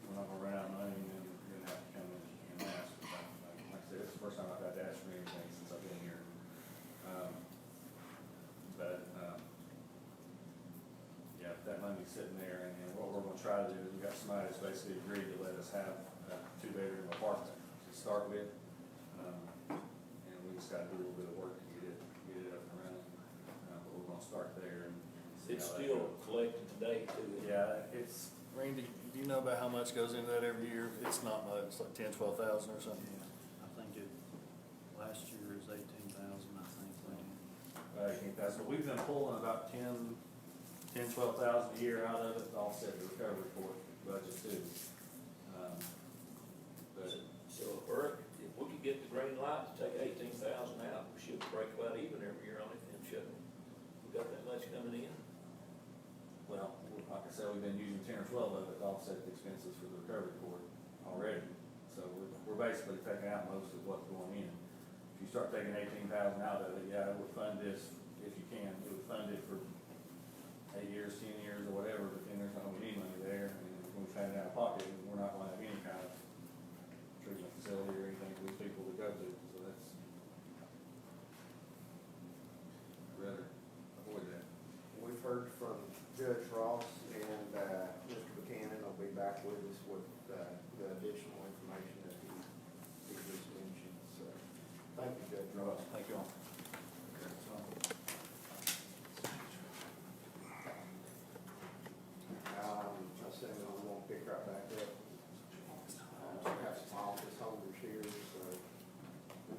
we're not gonna run out of money, and then we're gonna have to come in and ask. Like I said, it's the first time I've had to ask for anything since I've been here. Yeah, that money's sitting there, and what we're gonna try to do is, we've got somebody that's basically agreed to let us have a 2-bedroom apartment to start with. And we just gotta do a little bit of work to get it up and running, but we're gonna start there and see It's how that still still collecting today too. Yeah, it's, Randy, do you know about how much goes into that every year? It's not much, it's like 10, 12,000 or something. I think last year is 18,000, I think. 18,000, but we've been pulling about 12,000 a year out of it to offset the recovery court budget too. But So if we could get the green light to take 18,000 out, we should break about even every year on it, and shouldn't we got that much coming in? well, like I said, we've been using 10 or 12 of it to offset the expenses for the recovery court already. So we're basically taking out most of what's going in. If you start taking 18,000 out of it, yeah, it would fund this, if you can, it would fund it for 8 years, 10 years, or whatever, but then there's not gonna be any money there, and when we pay it out of pocket, we're not gonna have any kind of treatment facility or anything for these people to go to, so that's, I'd rather avoid that. We've heard from Judge Ross, and, Mr. Buchanan will be back with us with, the additional information that he just mentioned, so, thank you, Judge Ross. Thank you all. Assuming we won't pick right back up. We have some office holders here, so,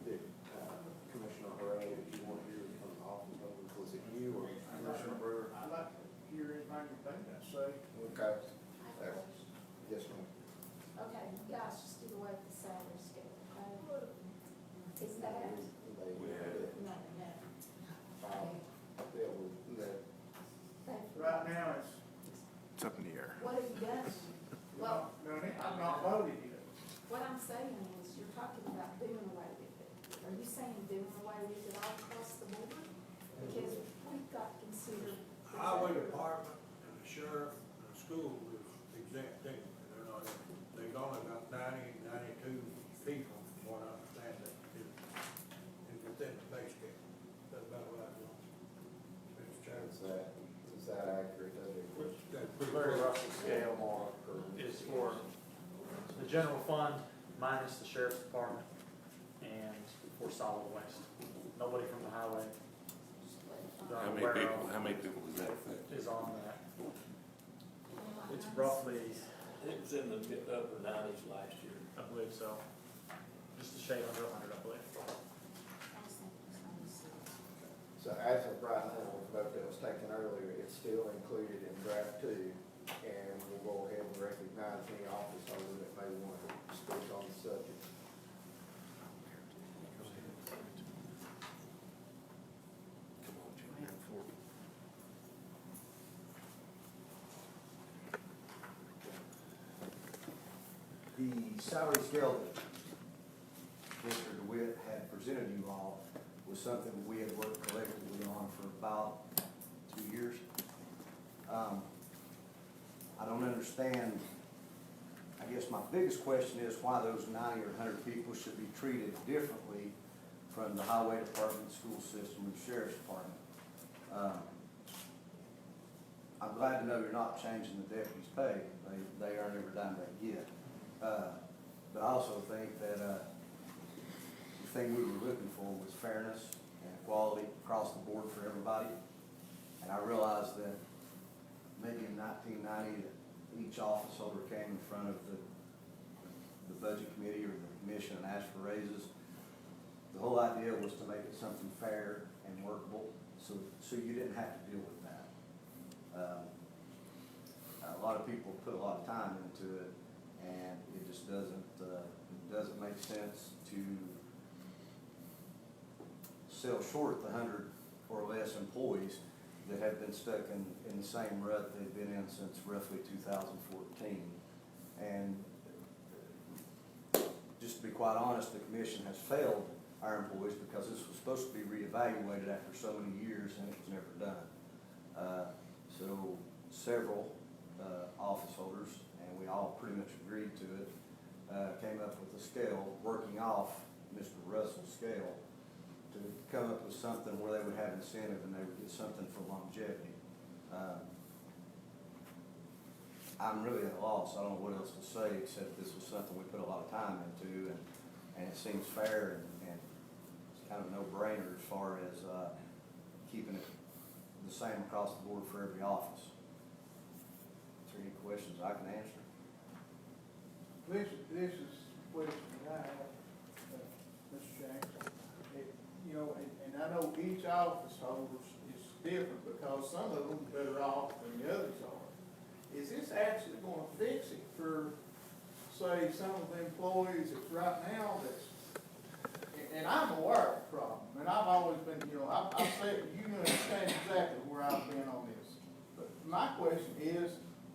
did, Commissioner Hurray, if you want to hear from the office holders, was it you or Commissioner Brewer? I'd like to hear anything you think I'd say. Okay. Yes, ma'am. Okay, you guys just did away with the salary scale, okay? Is that? We had it. No, no. Right now, It's up in the air. What have you done? Well, I've not voted yet. what I'm saying is, you're talking about doing away with it. Are you saying doing away with it all across the board? Because we've got to consider. Highway department and the sheriff and the school is exempt, they're not, they've only got 92 people, from what I understand, that is within the pay scale. That's about right, Mr. Chairman. Is that accurate? That's Very rough. roughly scale Mark or? is for the general fund minus the sheriff's department and for solid waste. Nobody from the highway that I'm aware of How many people does that affect? is on that. It's roughly, It was in the upper 90s last year. I believe so, just a shade under 100, I believe. So as of right now, the vote that was taken earlier, it's still included in draft 2, and we'll go ahead and recognize any office holder that may want to speak on the subject. The salary scale that Mr. DeWitt had presented you all was something we had worked collectively on for about 2 years. I don't understand, I guess my biggest question is why those 90 or 100 people should be treated differently from the highway department, school system, and sheriff's department. I'm glad to know you're not changing the deputies' pay. They earn every dime they get. But I also think that, the thing we were looking for was fairness and equality across the board for everybody. And I realized that maybe in 1990, that each office holder came in front of the budget committee or the commission and asked for raises. The whole idea was to make it something fair and workable, so you didn't have to deal with that. A lot of people put a lot of time into it, and it just doesn't make sense to sell short the 100 or less employees that have been stuck in the same rut they've been in since roughly 2014. And just to be quite honest, the commission has failed our employees because this was supposed to be reevaluated after so many years and it was never done. So several office holders, and we all pretty much agreed to it, came up with a scale working off Mr. Russell's scale to come up with something where they would have incentive and they would get something for longevity. I'm really at a loss. I don't know what else to say except this was something we put a lot of time into, and it seems fair and it's kind of a no-brainer as far as keeping it the same across the board for every office. Is there any questions I can answer? This is a question that I have, Mr. James. You know, and I know each office holder is different because some of them are better off than the others are. Is this actually gonna fix it for, say, some of the employees that's right now that's, and I'm aware of the problem, and I've always been, you know, I've said, you understand exactly where I've been on this. But my question is,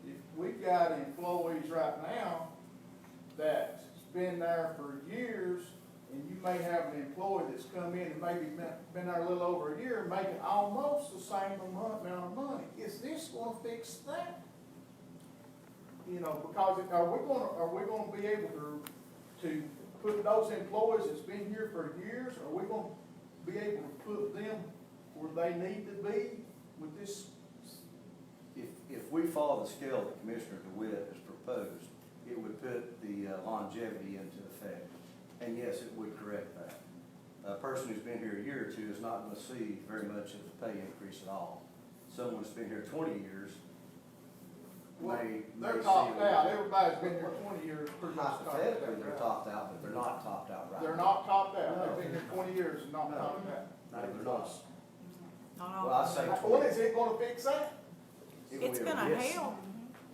if we've got employees right now that's been there for years, and you may have an employee that's come in and maybe been there a little over a year, making almost the same amount of money, is this gonna fix that? You know, because are we gonna be able to put those employees that's been here for years, are we gonna be able to put them where they need to be with this? If we follow the scale that Commissioner DeWitt has proposed, it would put the longevity into effect. And yes, it would correct that. A person who's been here a year or two is not going to see very much of the pay increase at all. Someone who's been here 20 years may They're see topped a little out, bit. everybody's been here 20 years, pretty much topped out. Hypothetically, they're topped out, but they're not topped out right They're now. not topped out, No. they've been here 20 years and not No. topped out. No, they're not. Not all. Well, I say What is it gonna fix that? it It's will, gonna yes. help.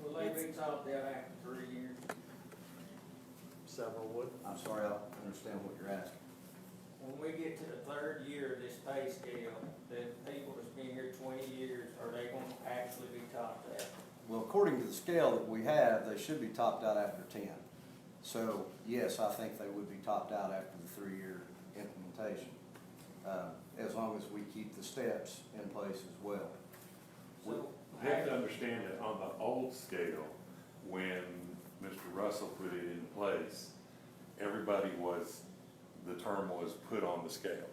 Will they be topped out after 3 years? Several would. I'm sorry, I don't understand what you're asking. When we get to the 3rd year of this pay scale, the people that's been here 20 years, are they gonna actually be topped out? Well, according to the scale that we have, they should be topped out after 10. So, yes, I think they would be topped out after the 3-year implementation, as long as we keep the steps in place as well. So, You have to understand that on the old scale, when Mr. Russell put it in place, everybody the term was put on the scale.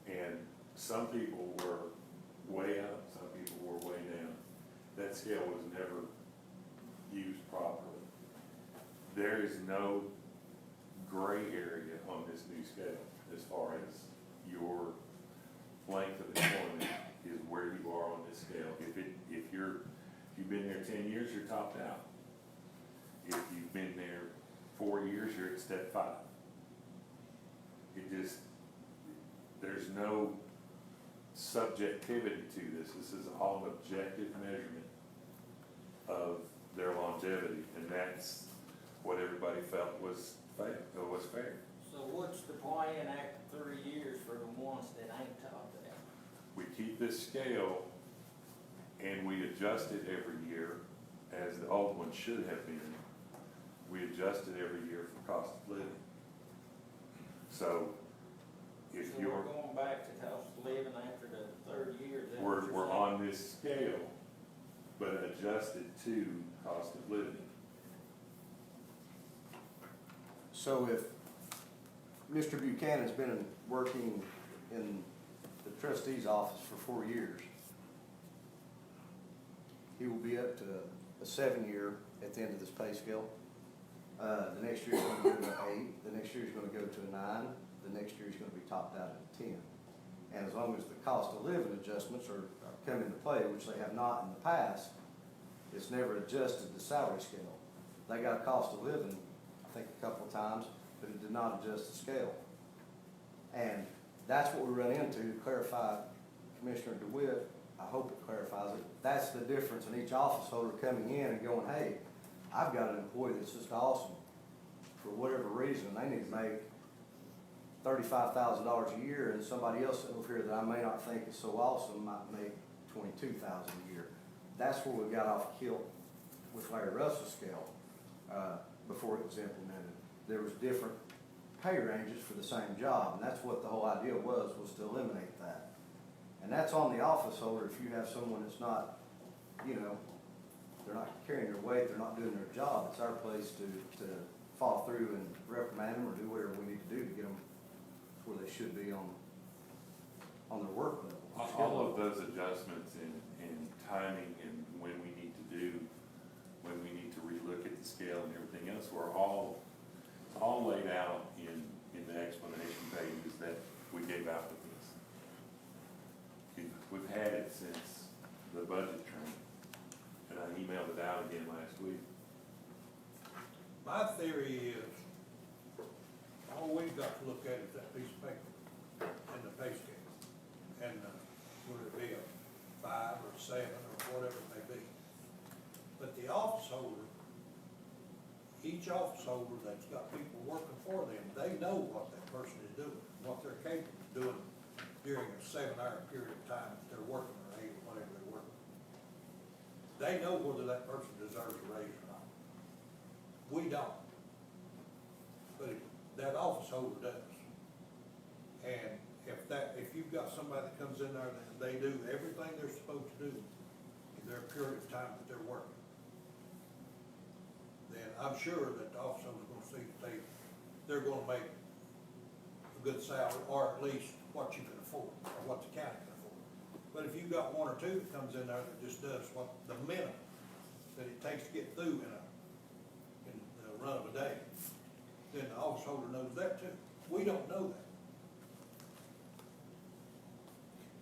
And some people were way up, some people were way down. That scale was never used properly. There is no gray area on this new scale as far as your length of employment is where you are on this scale. If you've been there 10 years, you're topped out. If you've been there 4 years, you're at step 5. There's no subjectivity to this. This is all objective measurement of their longevity, and that's what everybody felt was fair. So what's the plan after 3 years for the ones that ain't topped out? We keep this scale and we adjust it every year, as the old one should have been. We adjust it every year for cost of living. So if So you're, we're going back to cost of living after the 3rd year? is that what we're you're saying? on this scale, but adjusted to cost of living. So if Mr. Buchanan's been working in the trustee's office for 4 years, he will be up to a 7-year at the end of this pay scale. The next year he's gonna go to an 8, the next year he's gonna go to a 9, the next year he's gonna be topped out at a 10. And as long as the cost of living adjustments are come into play, which they have not in the past, it's never adjusted the salary scale. They got a cost of living, I think, a couple of times, but it did not adjust the scale. And that's what we run into, to clarify Commissioner DeWitt, I hope it clarifies it. That's the difference in each office holder coming in and going, hey, I've got an employee that's just awesome. For whatever reason, they need to make $35,000 a year, and somebody else over here that I may not think is so awesome might make $22,000 a year. That's where we got off kilt with Larry Russell's scale before it was implemented. There was different pay ranges for the same job, and that's what the whole idea was to eliminate that. And that's on the office holder. If you have someone that's not, you know, they're not carrying their weight, they're not doing their job, it's our place to follow through and reprimand them or do whatever we need to do to get them where they should be on their work level. All of those adjustments in timing and when we need to relook at the scale and everything else were all laid out in the explanation pages that we gave out with this. We've had it since the budget training, and I emailed it out again last week. My theory is, all we've got to look at is that piece of paper and the pay scale. And would it be a 5 or 7 or whatever it may be. But the office holder, each office holder that's got people working for them, they know what that person is doing, what they're capable of doing during a 7-hour period of time that they're working or 8 or whatever they're working. They know whether that person deserves a raise or not. We don't. But that office holder does. And if you've got somebody that comes in there and they do everything they're supposed to do in their period of time that they're working, then I'm sure that the office holder's gonna see that they're gonna make a good salary, or at least what you can afford, or what the county can afford. But if you've got 1 or 2 that comes in there that just does what the minimum that it takes to get through in the run of a day, then the office holder knows that too. We don't know that.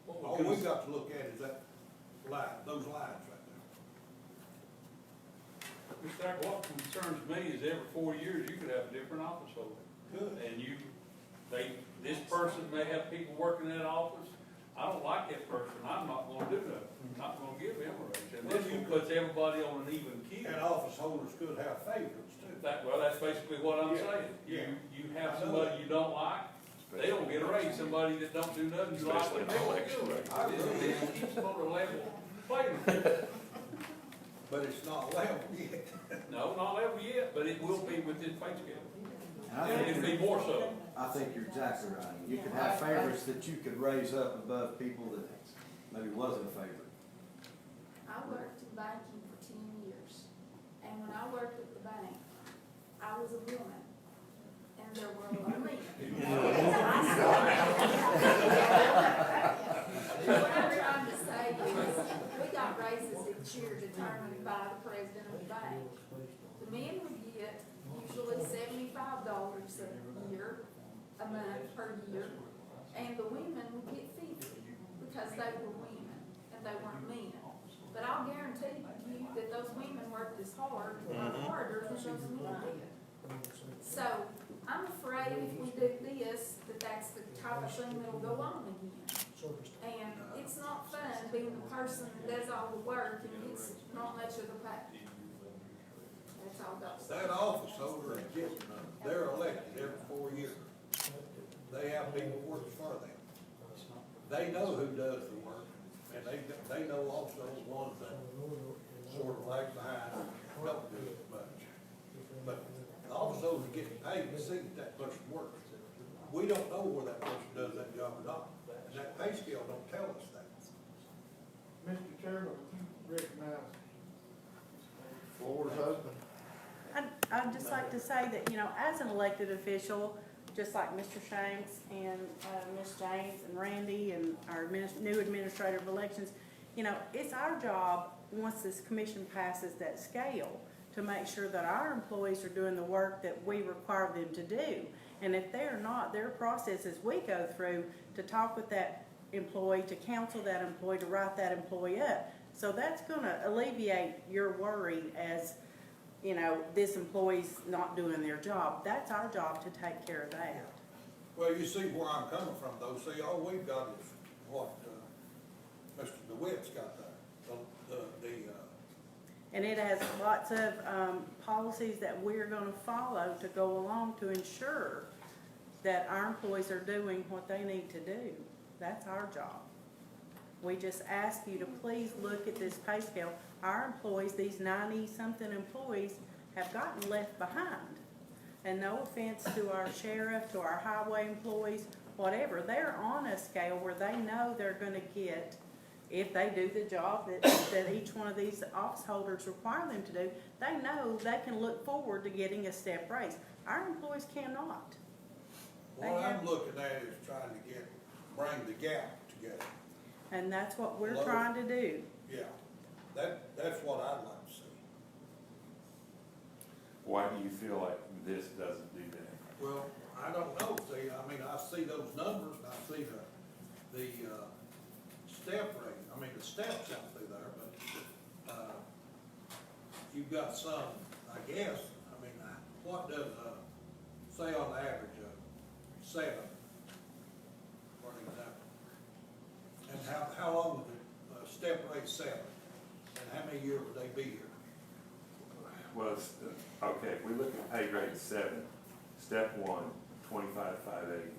All we've got to look at is that line, those lines right there. Mr. Acker, what concerns me is every 4 years, you could have a different office holder. Good. And this person may have people working in that office. I don't like that person, I'm not gonna do that. I'm not gonna give him a raise. And this one puts everybody on an even keel. And office holders could have favorites too. Well, that's basically what I'm saying. You have somebody you don't like, they don't get a raise. Somebody that don't do nothing you like, they don't get a raise. I agree. It keeps them on a level playing field. But it's not level yet. No, not level yet, but it will be with this pay scale. And And it'll be more so. I think you're exactly right. You could have favorites that you could raise up above people that maybe wasn't a favorite. I worked in banking for 10 years, and when I worked at the bank, I was a woman, and there were a lot of men. What I'm trying to say is, we got raises each year determined by the president of the bank. The men would get usually $75 a month per year, and the women would get 50 because they were women and they weren't men. But I'll guarantee you that those women worked as hard or harder than those men did. So I'm afraid if we do this, that's the type of thing that'll go on again. And it's not fun being the person that does all the work and gets not much of the pay. That's all I've got to say. That office holder is getting, they're elected every 4 years. They have people working for them. They know who does the work, and they know also the ones that sort of lag behind and don't do as much. But the office holder getting paid to see that person works. We don't know where that person does that job or not, and that pay scale don't tell us that. Mr. Chairman, would you recognize say that, as an elected official, just like Mr. Shanks and Ms. James and Randy and our new administrator of elections, it's our job, once this commission passes that scale, to make sure that our employees are doing the work that we require them to do. And if they're not, there are processes we go through to talk with that employee, to counsel that employee, to write that employee up. So that's gonna alleviate your worry as, this employee's not doing their job. That's our job to take care of that. Well, you see where I'm coming from though, see, all we've got is what, Mr. DeWitt's got there, And it has lots of policies that we're gonna follow to go along to ensure that our employees are doing what they need to do. That's our job. We just ask you to please look at this pay scale. Our employees, these 90-something employees, have gotten left behind. And no offense to our sheriff, to our highway employees, whatever, they're on a scale where they know they're gonna get, if they do the job that each one of these office holders require them to do, they know they can look forward to getting a step raise. Our employees cannot. what I'm looking at is trying to bring the gap together. And that's what we're trying to do. Yeah, that's what I'd like to see. Why do you feel like this doesn't do that? Well, I don't know, see, I mean, I see those numbers, and I see the step rate, the steps out through there, but, you've got some, I guess, what does, say on the average of 7, for example? And how long would the step rate 7? And how many years would they be here? Well, okay, if we look at pay grade 7, step 1, 25,580.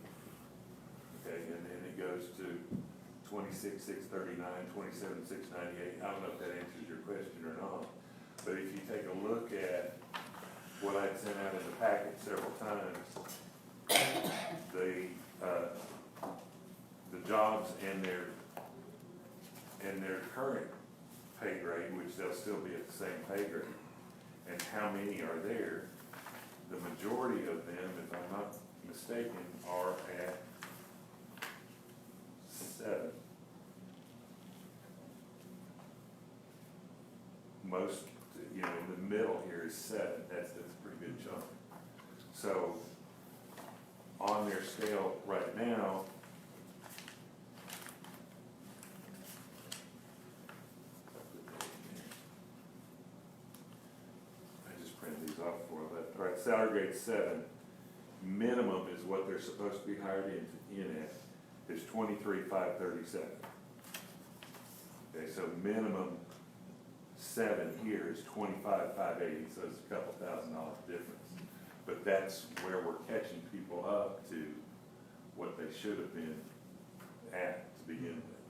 Okay, and then it goes to 26,639, 27,698. I don't know if that answers your question or not. But if you take a look at what I'd sent out in the packet several times, the jobs and their current pay grade, which they'll still be at the same pay grade, and how many are there, the majority of them, if I'm not mistaken, are at 7. Most, in the middle here is 7. That's a pretty good chunk. So on their scale right now, I just printed these off for them. All right, salary grade 7, minimum is what they're supposed to be hired in at, is 23,537. Okay, so minimum 7 here is 25,580, so it's a couple $1,000 difference. But that's where we're catching people up to what they should have been at to begin with.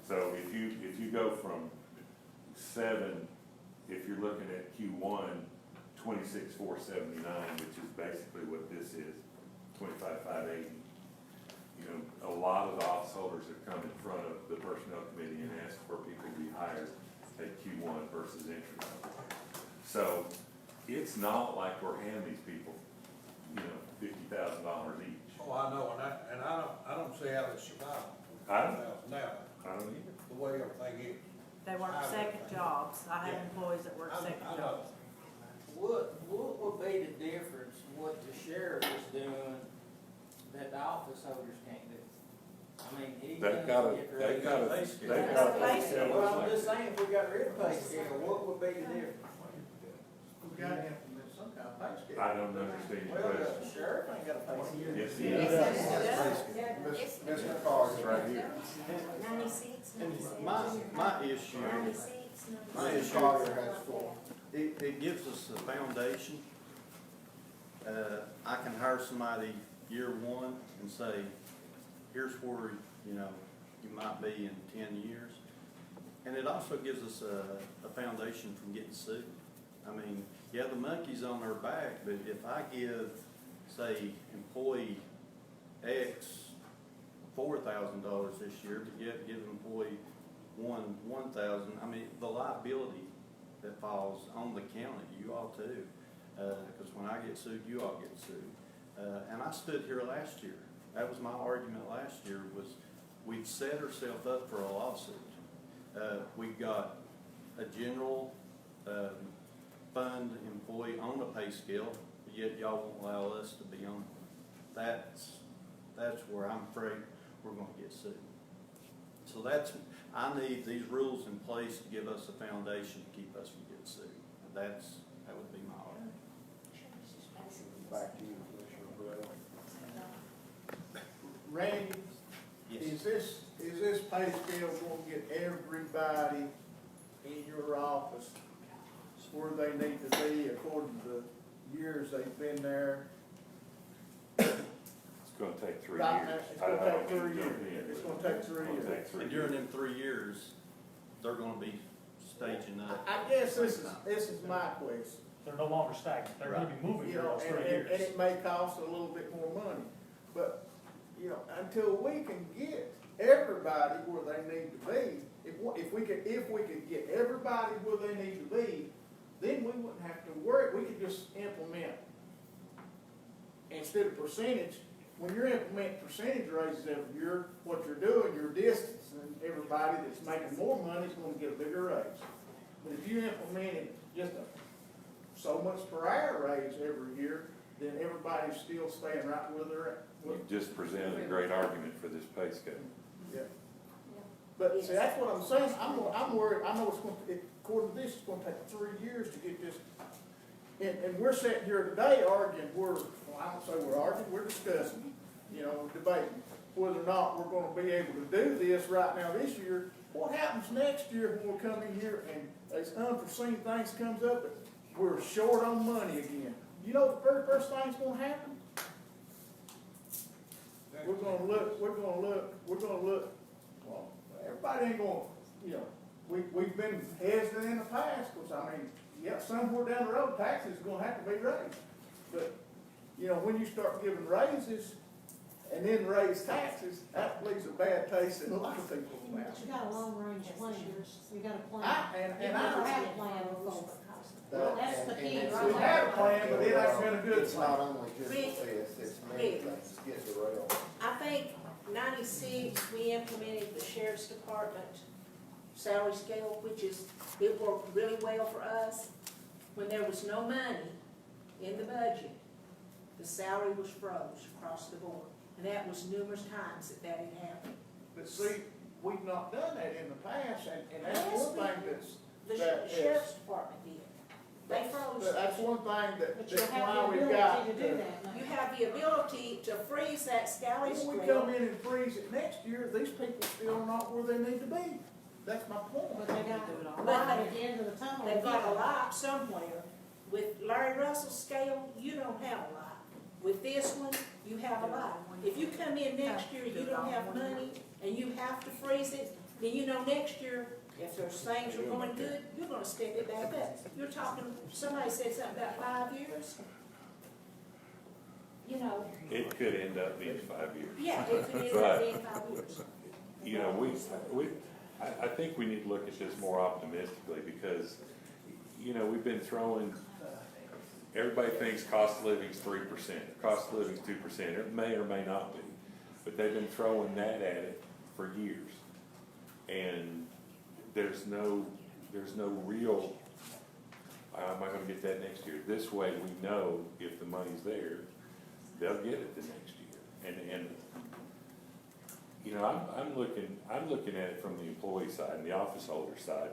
So if you go from 7, if you're looking at Q1, 26,479, which is basically what this is, 25,580. A lot of the office holders have come in front of the personnel committee and asked for people to be hired at Q1 versus entry level. So it's not like we're handing these people, $50,000 each. Oh, I know, and I don't see how they survive. I don't either. The way everything is. They work second jobs. I have employees that work second jobs. What would be the difference, what the sheriff is doing that the office holders can't do? He They've got a pay scale. Well, I'm just saying, if we got rid of pay scale, what would be the difference? We gotta implement some kind of pay scale. I don't understand your Well, question. the sheriff ain't got a pay scale. Yes, he does. Mr. Carter. It's right here. 96, My issue, 96, my Mr. issue, Carter has 4. it gives us a foundation. I can hire somebody year 1 and say, here's where, you might be in 10 years. And it also gives us a foundation from getting sued. The monkey's on their back, but if I give, say, employee X $4,000 this year, to give employee $1,000, the liability that falls on the county, you all too. because when I get sued, you all get sued. And I stood here last year. That was my argument last year, was we'd set ourselves up for a lawsuit. We got a general fund employee on the pay scale, yet y'all won't allow us to be on. That's where I'm afraid we're gonna get sued. So I need these rules in place to give us a foundation to keep us from getting sued. That would be my argument. Back to you, Commissioner Burrell. Randy, is this pay scale gonna get everybody in your office where they need to be according to the years they've been there? It's gonna take 3 Right years. now, it's gonna take 3 years. It's gonna take 3 years. And during them 3 years, they're gonna be staging up. I guess this is my question. They're no longer stagnant, they're gonna be moving You for know, those and 3 years. it may cost a little bit more money, but, you know, until we can get everybody where they need to be, if we could get everybody where they need to be, then we wouldn't have to worry, we could just implement, instead of percentage, when you're implementing percentage raises every year, what you're doing, you're distancing everybody that's making more money is gonna get a bigger raise. But if you implemented just so much per hour raise every year, then everybody's still staying right where they're at. You just presented a great argument for this pay scale. Yeah. But see, that's what I'm saying, I'm worried, I know according to this, it's gonna take 3 years to get this. And we're sitting here today arguing, well, I don't say we're arguing, we're discussing, you know, debating whether or not we're gonna be able to do this right now this year. What happens next year when we come in here and these unforeseen things comes up, and we're short on money again? You know the very first thing's gonna happen? We're gonna look, well, everybody ain't gonna, you know, we've been hesitant in the past, because I mean, yeah, somewhere down the road, taxes are gonna have to be raised. But, you know, when you start giving raises and then raise taxes, that leaves a bad taste in a lot of people's mouths. But you got a long range plan, you got a plan. And I had a plan before. Well, that's the key, it's- right We had a plan, but it ain't been a good It's not plan. only just Rick, this, it's many Rick. things, get derailed. I think 96, we implemented the sheriff's department salary scale, it worked really well for us. When there was no money in the budget, the salary was froze across the board. And that was numerous times that had happened. But see, we've not done that in the past, and that's Yes, one thing The that is. sheriff's department did. They froze. That's one thing But you that's have why the we've got. ability to do that. You have the ability to freeze that salary When we scale. come in and freeze it next year, these people still are not where they need to be. That's my point. But they got light at the end of the tunnel. They've got a light somewhere. With Larry Russell's scale, you don't have a light. With this one, you have a light. If you come in next year, you don't have money, and you have to freeze it, then you know next year, if there's things are going good, you're gonna step it back up. You're talking, somebody said something about 5 years. You know, It could end up being 5 years. yeah, it could end up being 5 years. You know, I think we need to look at this more optimistically, because, you know, we've been throwing, everybody thinks cost of living's 3%, cost of living's 2%, it may or may not be, but they've been throwing that at it for years. And there's no real, am I gonna get that next year? This way we know if the money's there, they'll get it the next year. And you know, I'm looking at it from the employee side and the office holder side.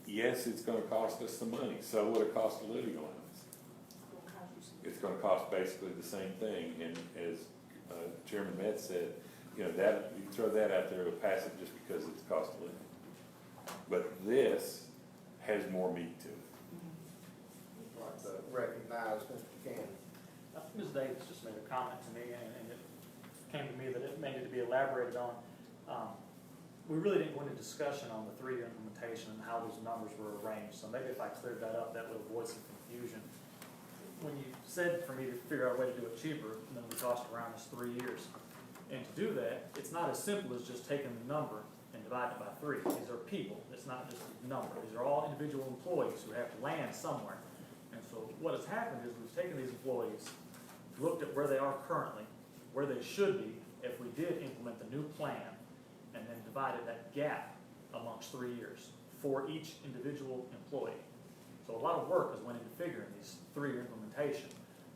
Yes, it's gonna cost us some money, so would a cost of living allowance. It's gonna cost basically the same thing, and as Chairman Metz said, you know, that, you throw that out there, it'll pass it just because it's cost of living. But this has more meat to it. I'd like to recognize Mr. Buchanan. Ms. Davis just made a comment to me, and it came to me that it may need to be elaborated on. We really didn't go into discussion on the 3-year implementation and how those numbers were arranged, so maybe if I cleared that up, that would avoid some confusion. When you said for me to figure out a way to do it cheaper than the cost around is 3 years, and to do that, it's not as simple as just taking the number and dividing it by 3. These are people, it's not just a number. These are all individual employees who have to land somewhere. And And so what has happened is we've taken these employees, looked at where they are currently, where they should be if we did implement the new plan, and then divided that gap amongst 3 years for each individual employee. So a lot of work has went into figuring these 3-year implementation.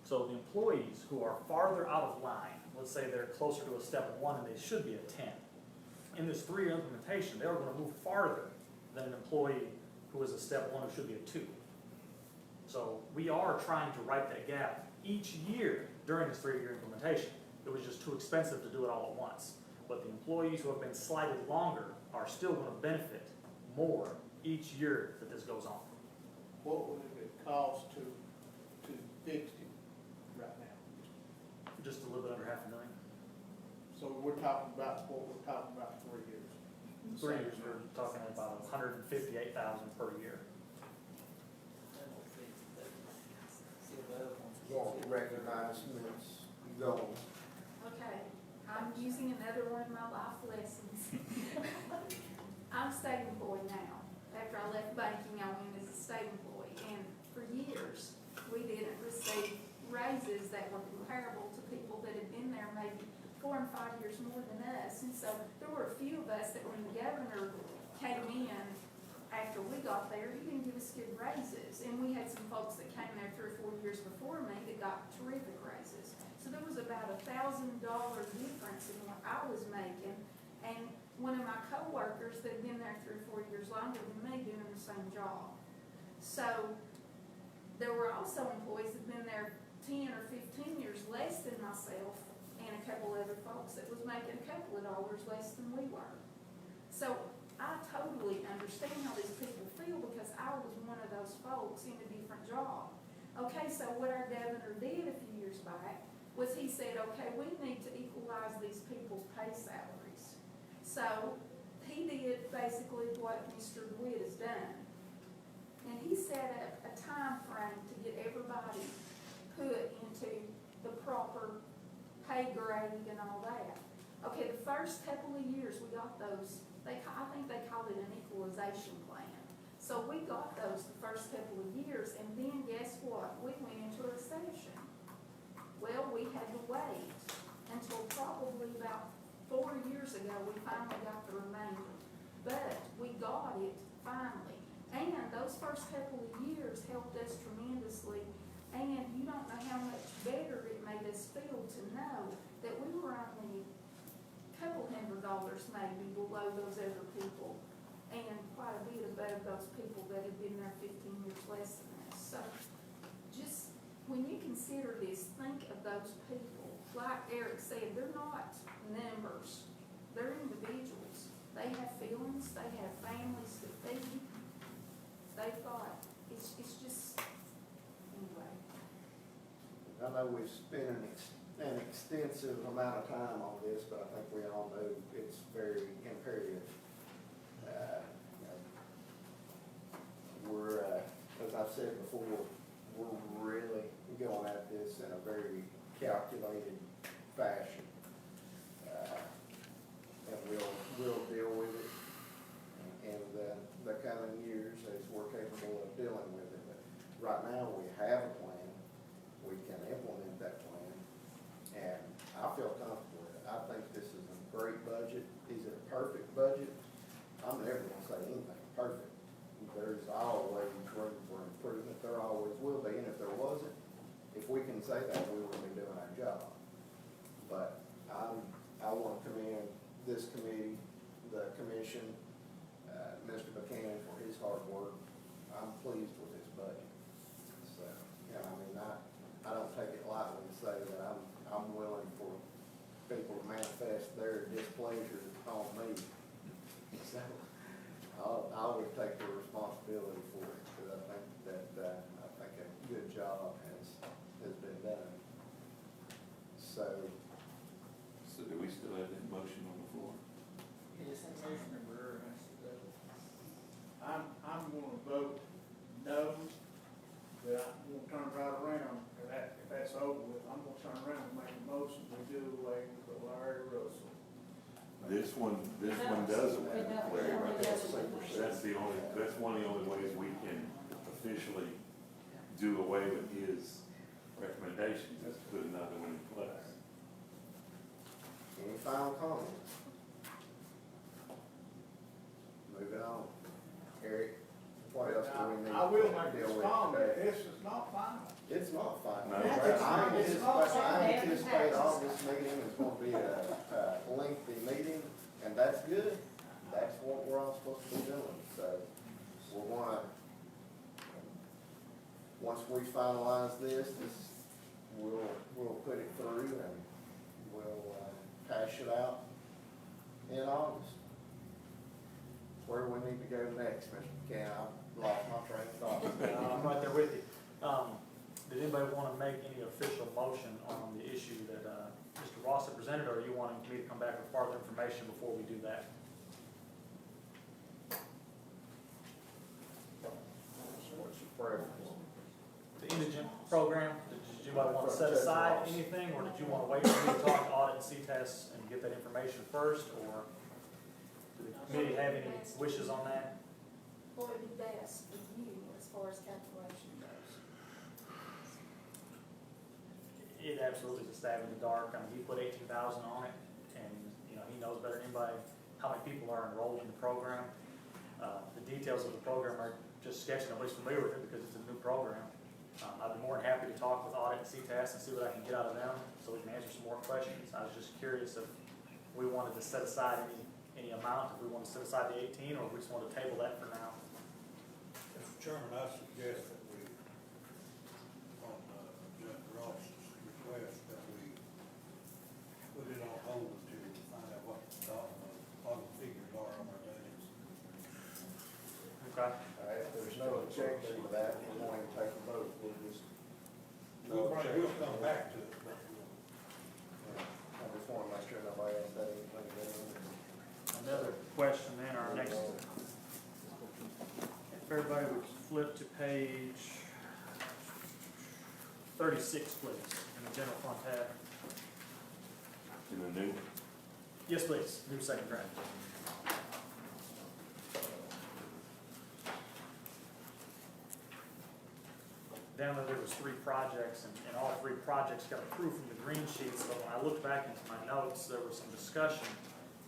So the employees who are farther out of line, let's say they're closer to a step 1 and they should be a 10. In this 3-year implementation, they're gonna move farther than an employee who is a step 1 who should be a 2. So we are trying to right that gap each year during this 3-year implementation. It was just too expensive to do it all at once. But the employees who have been slighted longer are still gonna benefit more each year that this goes on. What would it cost to fix it right now? Just a little bit under $500,000. So we're talking about, what we're talking about 3 years? 3 years, we're talking about $158,000 per year. Want recognizements, go. Okay, I'm using another one of my life lessons. I'm a state employee now. After I left banking, I went as a state employee, and for years, we didn't receive raises that were comparable to people that had been there maybe 4 and 5 years more than us. And so there were a few of us that when the governor came in after we got there, he didn't give us good raises. And we had some folks that came there 3 or 4 years before me that got terrific raises. So there was about $1,000 difference in what I was making and one of my coworkers that had been there 3 or 4 years longer than me doing the same job. So there were also employees that had been there 10 or 15 years less than myself and a couple other folks that was making a couple of dollars less than we were. So I totally understand how these people feel because I was one of those folks in a different job. Okay, so what our governor did a few years back was he said, okay, we need to equalize these people's pay salaries. So he did basically what Mr. DeWitt has done. And he set up a time frame to get everybody put into the proper pay grade and all that. Okay, the first couple of years we got those, I think they called it an equalization plan. So we got those the first couple of years, and then guess what? We went into a recession. Well, we had to wait until probably about 4 years ago, we finally got the remainder. But we got it finally. And those first couple of years helped us tremendously. And you don't know how much better it made us feel to know that we were only $200 maybe below those other people, and quite a bit above those people that have been there 15 years less than us. So just when you consider this, think of those people. Like Eric said, they're not numbers. They're individuals. They have feelings. They have families to feed. They've got, it's just, anyway. I know we've spent an extensive amount of time on this, but I think we all know it's very imperative. We're, as I've said before, we're really going at this in a very calculated fashion. And we'll deal with it in the coming years as we're capable of dealing with it. But right now, we have a plan. We can implement that plan. And I feel comfortable with it. I think this is a great budget. Is it a perfect budget? I'm never gonna say anything perfect. There's always room for improvement. There always will be. And if there wasn't, if we can say that, we will be doing our job. But I want to commend this committee, the commission, Mr. Buchanan for his hard work. I'm pleased with this budget. So, yeah, I mean, I don't take it lightly to say that I'm willing for people to manifest their displeasure on me. So, I would take the responsibility for it, because I think that, I think a good job has been done. So do we still have that motion on the floor? Yes, Commissioner Brewer has to do. I'm gonna vote no, but I'm gonna turn right around, if that's over with, I'm gonna turn around and make a motion to do away with the Larry Russell. This one doesn't. That's one of the only ways we can officially do away with his recommendations, is to put another one in place. Any final comments? Moving on. Eric, what else do we need I will to make deal this with comment, today? this is not final. It's not final. No. I anticipate all this meeting is gonna be a lengthy meeting, and that's good. That's what we're all supposed to be doing, so we're gonna, once we finalize this, we'll put it through and we'll, hash it out in August. Where do we need to go next, Mr. McCann? I lost my train of thought. I'm right there with you. Did anybody want to make any official motion on the issue that Mr. Ross had presented, or are you wanting me to come back with further information before we do that? What's your preference? The Indigent program, did anybody want to set aside anything, or did you want to wait for me to talk to audit and CTES and get that information first, or do the committee have any wishes on that? What would be best with you as far as calculation goes? It absolutely is a stab in the dark. I mean, he put 18,000 on it, and, you know, he knows better than anybody how many people are enrolled in the program. The details of the program are just sketchy. Nobody's familiar with it because it's a new program. I'd be more than happy to talk with audit and CTAS and see what I can get out of them, so we can answer some more questions. I was just curious if we wanted to set aside any amount, if we want to set aside the 18, or if we just want to table that for now. Mr. Chairman, I suggest that we, on Judge Ross's request, that we put it on hold until we find out what the figures are on our budgets. Okay. All right, if there's no objection to that, we're going to take a vote, we'll just. We'll come back to it, but I just want to make sure nobody else had anything to do. Another question then, our next, if everybody would flip to page 36, please, in the general fund tab. In the new, Yes, please, new second draft. Down there was 3 projects, and all 3 projects got approved from the green sheets, but when I looked back into my notes, there was some discussion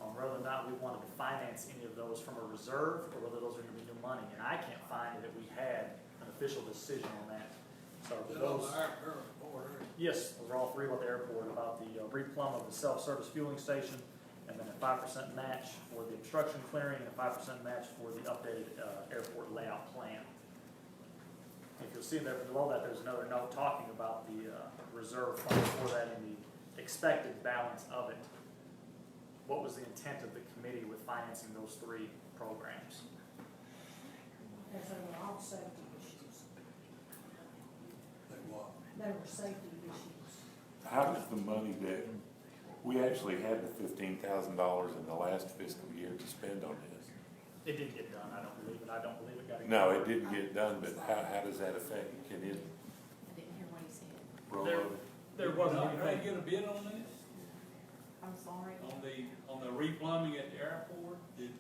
on whether or not we wanted to finance any of those from a reserve, or whether those are gonna be new money, and I can't find that we had an official decision on that. So is it on those, the airport order? yes, those are all 3 about the airport, about the replumb of the self-service fueling station, and then a 5% match for the obstruction clearing, and a 5% match for the updated airport layout plan. If you'll see there below that, there's another note talking about the reserve fund for that and the expected balance of it. What was the intent of the committee with financing those 3 programs? Because they were all safety issues. They what? They were safety issues. how does the money that, we actually had the $15,000 in the last fiscal year to spend on this. It didn't get done, I don't believe it. I don't believe it got. No, it didn't get done, but how does that affect, can it I didn't hear what he said. roll There- over? There wasn't Did I anything. get a bid on this? I'm sorry. On the replumbing at the airport? Did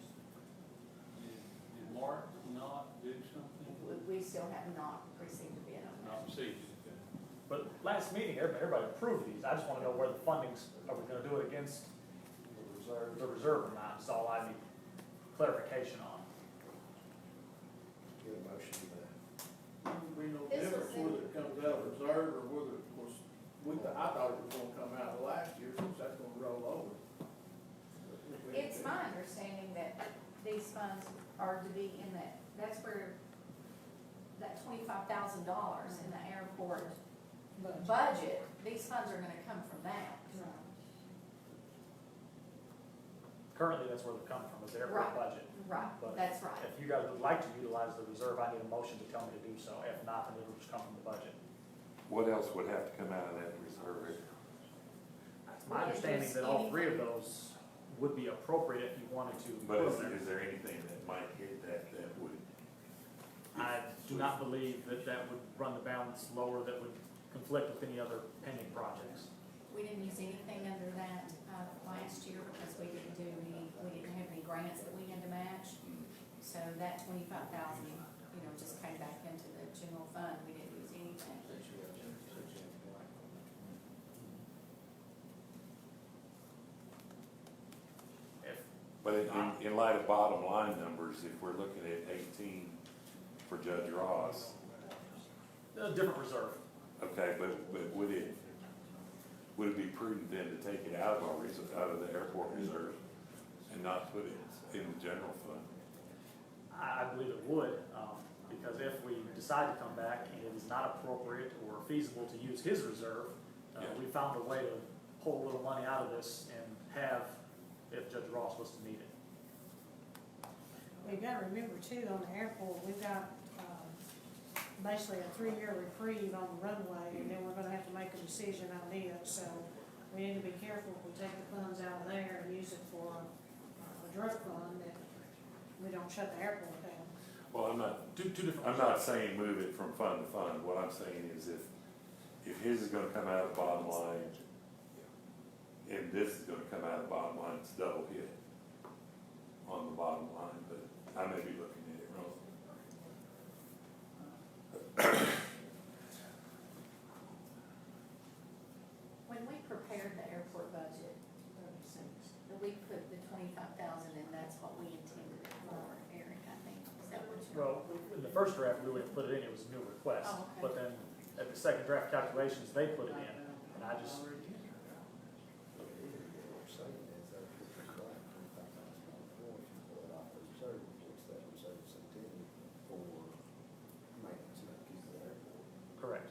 Mark not do something? We still have not received a bid on that. Not received it. But last meeting, everybody approved these. I just want to know where the funding's, are we going to do it against the reserve amount? That's all I need clarification on. Get a motion to that. Would be no This difference was in- whether it comes out of reserve or whether it was, I thought it was gonna come out of last year, since that's gonna roll over. It's my understanding that these funds are to be in that, that's where that $25,000 in the airport budget, these funds are gonna come from that. Currently, that's where they're coming from, is the airport Right. budget. Right, But that's right. If you guys would like to utilize the reserve, I need a motion to tell me to do so. If not, then it'll just come from the budget. What else would have to come out of that reserve? It's my understanding that all 3 of those would be appropriate if you wanted to. But put them there. is there anything that might hit that would? I do not believe that that would run the balance lower, that would conflict with any other pending projects. We didn't use anything under that, last year because we didn't have any grants that we had to match. So that 25,000, just came back into the general fund. We didn't use any But in light of bottom line numbers, if we're looking at 18 for Judge Ross, A different reserve. okay, but would it be prudent then to take it out of out of the airport reserve and not put it in the general fund? I believe it would, because if we decide to come back and it is not appropriate or feasible to use his reserve, Yeah. we found a way to pull a little money out of this and have, if Judge Ross was to need it. We've got to remember too, on the airport, we've got, basically a 3-year reprieve on the runway, and then we're gonna have to make a decision on it, so we need to be careful if we take the funds out of there and use it for a drug fund, that we don't shut the airport down. Well, I'm not, Two different. I'm not saying move it from fund to fund. What I'm saying is if his is gonna come out of the bottom line, and this is gonna come out of the bottom line, it's double hit on the bottom line, but I may be looking at it wrong. When we prepared the airport budget, we put the 25,000 in, that's what we intended it for, Eric, I think, is that what you're? Well, in the first draft, we wouldn't put it in, it was a new request. Oh, okay. But then at the second draft calculations, they put it in, and I just, correct.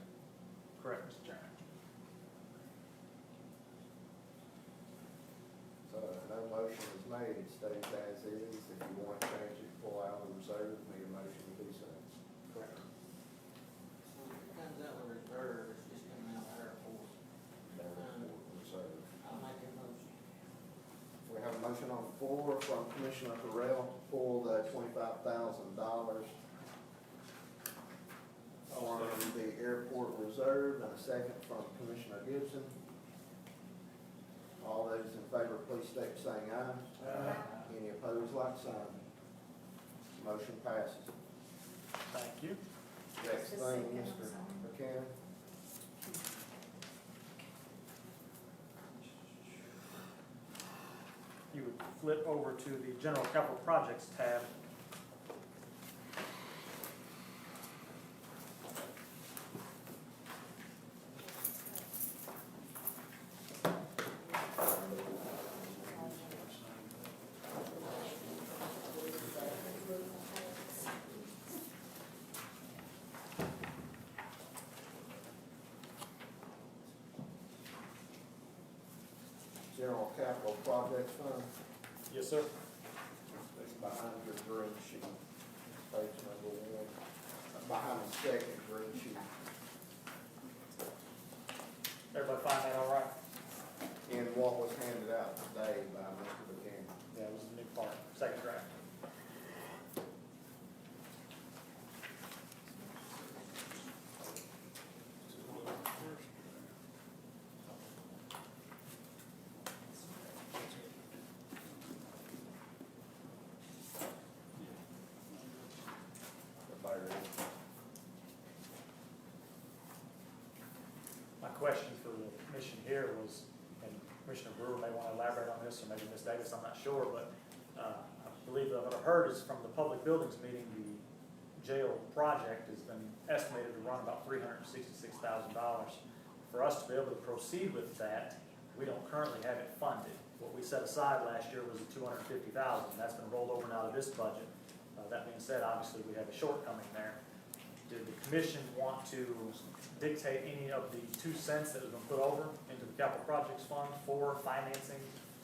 Correct, Mr. Chairman. So, no motion is made, it stays as is. If you want to change it, pull out of the reserve, need a motion to do so. Correct. So if it comes out of reserve, it's just coming out of airport. Reserve. I'll make a motion. We have a motion on the floor from Commissioner Terrell to pull the $25,000 from the airport reserve, and a second from Commissioner Gibson. All those in favor, please state saying aye. Any opposed, like sign. Motion passes. Thank you. Next thing, Mr. McCann. You would flip over to the general capital projects tab. General Capital Projects Fund. Yes, sir. It's behind your green sheet, page number 1, behind the second green sheet. Everybody find that all right? In what was handed out today by Mr. McCann. Yeah, it was the new part, second draft. Everybody ready? My question for the commission here was, and Commissioner Brewer may want to elaborate on this, or maybe Ms. Davis, I'm not sure, but I believe that what I've heard is from the public buildings meeting, the jail project has been estimated to run about $366,000. For us to be able to proceed with that, we don't currently have it funded. What we set aside last year was the $250,000. That's been rolled over now to this budget. That being said, obviously, we have a shortcoming there. Did the commission want to dictate any of the 2 cents that has been put over into the capital projects fund for financing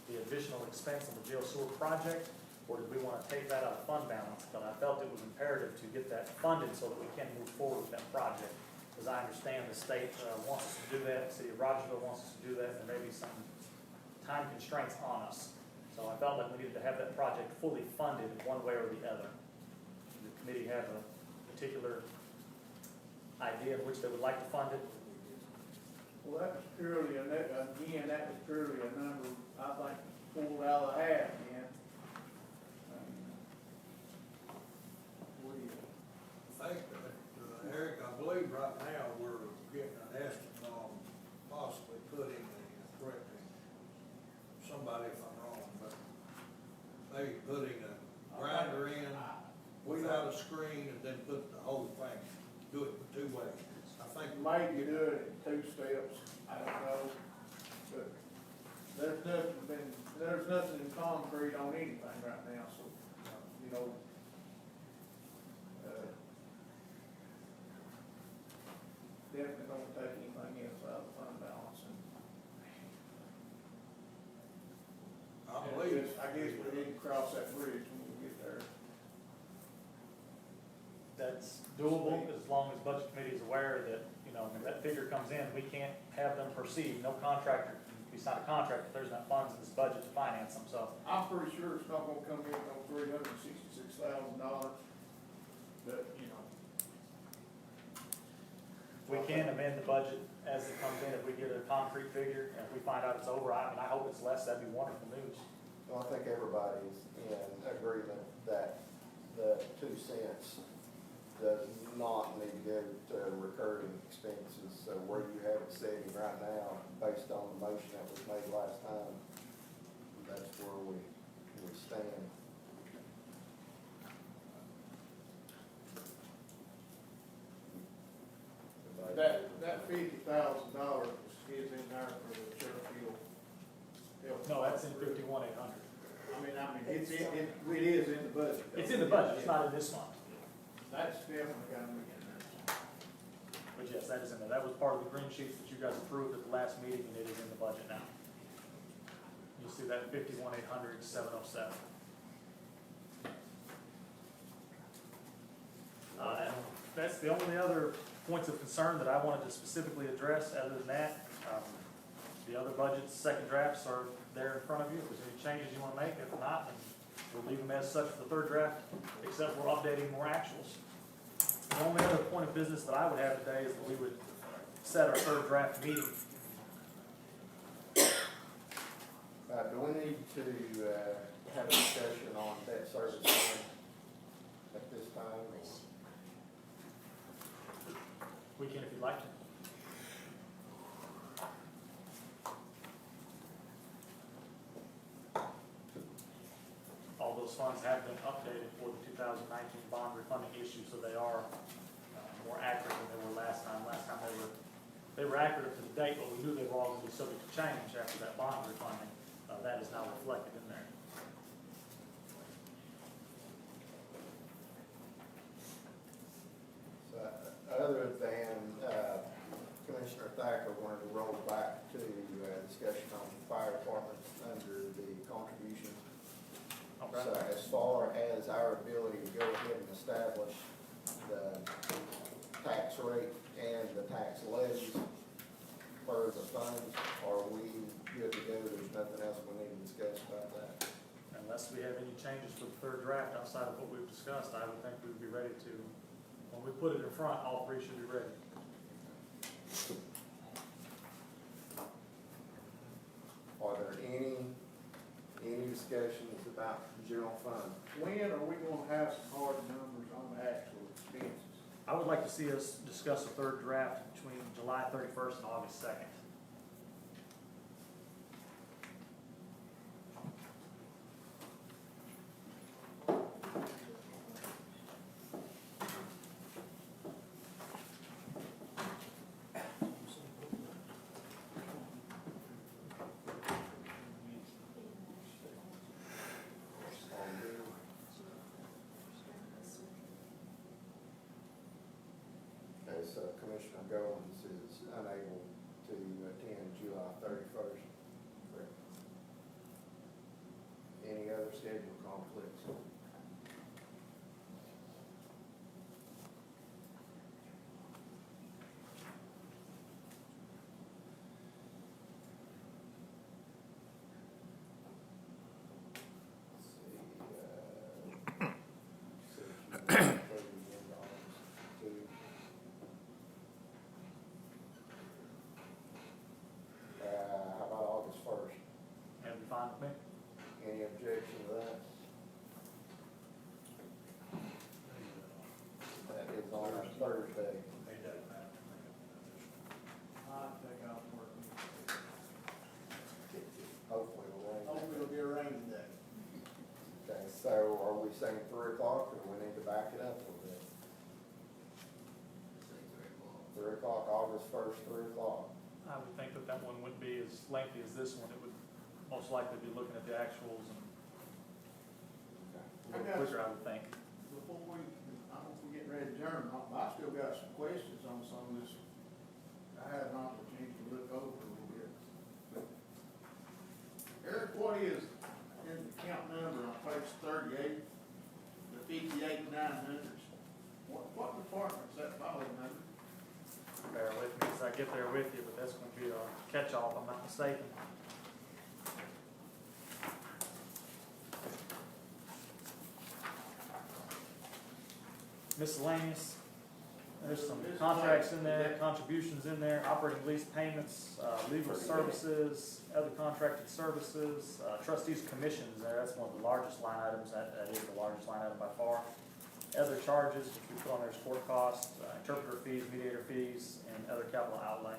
the additional expense of the jail sewer project? Or did we want to take that out of fund balance? But I felt it was imperative to get that funded so that we can move forward with that project. As I understand, the state wants us to do that, the city of Rogersville wants us to do that, and there may be some time constraints on us. So I felt like we needed to have that project fully funded one way or the other. Does the committee have a particular idea in which they would like to fund it? Well, that was purely, again, that was purely a number, I'd like to pull out of the hat again. What do you? I think, Eric, I believe right now we're getting an estimate on possibly putting a, correcting somebody if I'm wrong, but maybe putting a grinder in without a screen and then put the whole thing, do it two ways. I think Maybe do it in 2 steps, I don't know, but there's nothing in concrete on anything right now, so, you know, definitely don't take anything else out of the fund balance. I believe. I guess we need to cross that bridge when we get there. That's doable as long as budget committee is aware that, you know, when that figure comes in, we can't have them proceed. No contractor, we sign a contract if there's not funds in this budget to finance them, so. I'm pretty sure it's not gonna come in on $366,000, but, you know. We can amend the budget as it comes in if we get a concrete figure, and if we find out it's over, I hope it's less, that'd be wonderful news. Well, I think everybody's in agreement that the 2 cents does not need to go to recurring expenses. So where you have it sitting right now, based on the motion that was made last time, that's where we stand. That $50,000 is in there for the Sherfield health. No, that's in 51,800. It is in the budget. though. It's in the budget, it's not in this month. That's definitely gotta be in there. But yes, that is in there. That was part of the green sheets that you guys approved at the last meeting, and it is in the budget now. You see that 51,800, 707. And that's the only other points of concern that I wanted to specifically address. Other than that, the other budget's second drafts are there in front of you. If there's any changes you want to make, if not, then we'll leave them as such for the third draft, except we're updating more actuals. The only other point of business that I would have today is that we would set our third draft meeting. Do we need to have a discussion on debt service fund at this time? We can if you'd like to. All those funds have been updated for the 2019 bond refunding issue, so they are more accurate than they were last time. Last time they were accurate to the date, but we knew they were all going to be subject to change after that bond refunding. That is now reflected in there. So, other than Commissioner Thacker wanted to roll back to discussion on the fire department under the contributions. Okay. So as far as our ability to go ahead and establish the tax rate and the tax levies for the funds, are we good to go? There's nothing else we need to discuss about that? Unless we have any changes for the third draft outside of what we've discussed, I would think we would be ready to, when we put it in front, all three should be ready. Are there any discussions about general fund? When are we gonna have some hard numbers on the actual expenses? I would like to see us discuss a third draft between July 31st and August 2nd. Okay, so Commissioner Goins is unable to attend July 31st. Correct. Any other scheduled conflicts? How about August 1st? That'd be fine with me. Any objection to that? So are we saying 3 o'clock, or do we need to back it up a little bit? 3 o'clock, August 1st, 3 o'clock. I would think that that one wouldn't be as lengthy as this one. It would most likely be looking at the actuals and a little quicker, I would think. Before we, I don't know if we're getting ready to adjourn, I still got some questions on some of this. I had an opportunity to look over a little bit. Eric, what is, in the account number on page 38, the 58,900s? What department's that falling under? Bear with me as I get there with you, but that's gonna be a catch-all if I'm not mistaken. Miscellaneous, there's some contracts in there, contributions in there, operating lease payments, legal services, other contracted services, trustees' commissions there, that's one of the largest line items, that is the largest line item by far. Other charges, which we put on there, court costs, interpreter fees, mediator fees, and other capital outlay.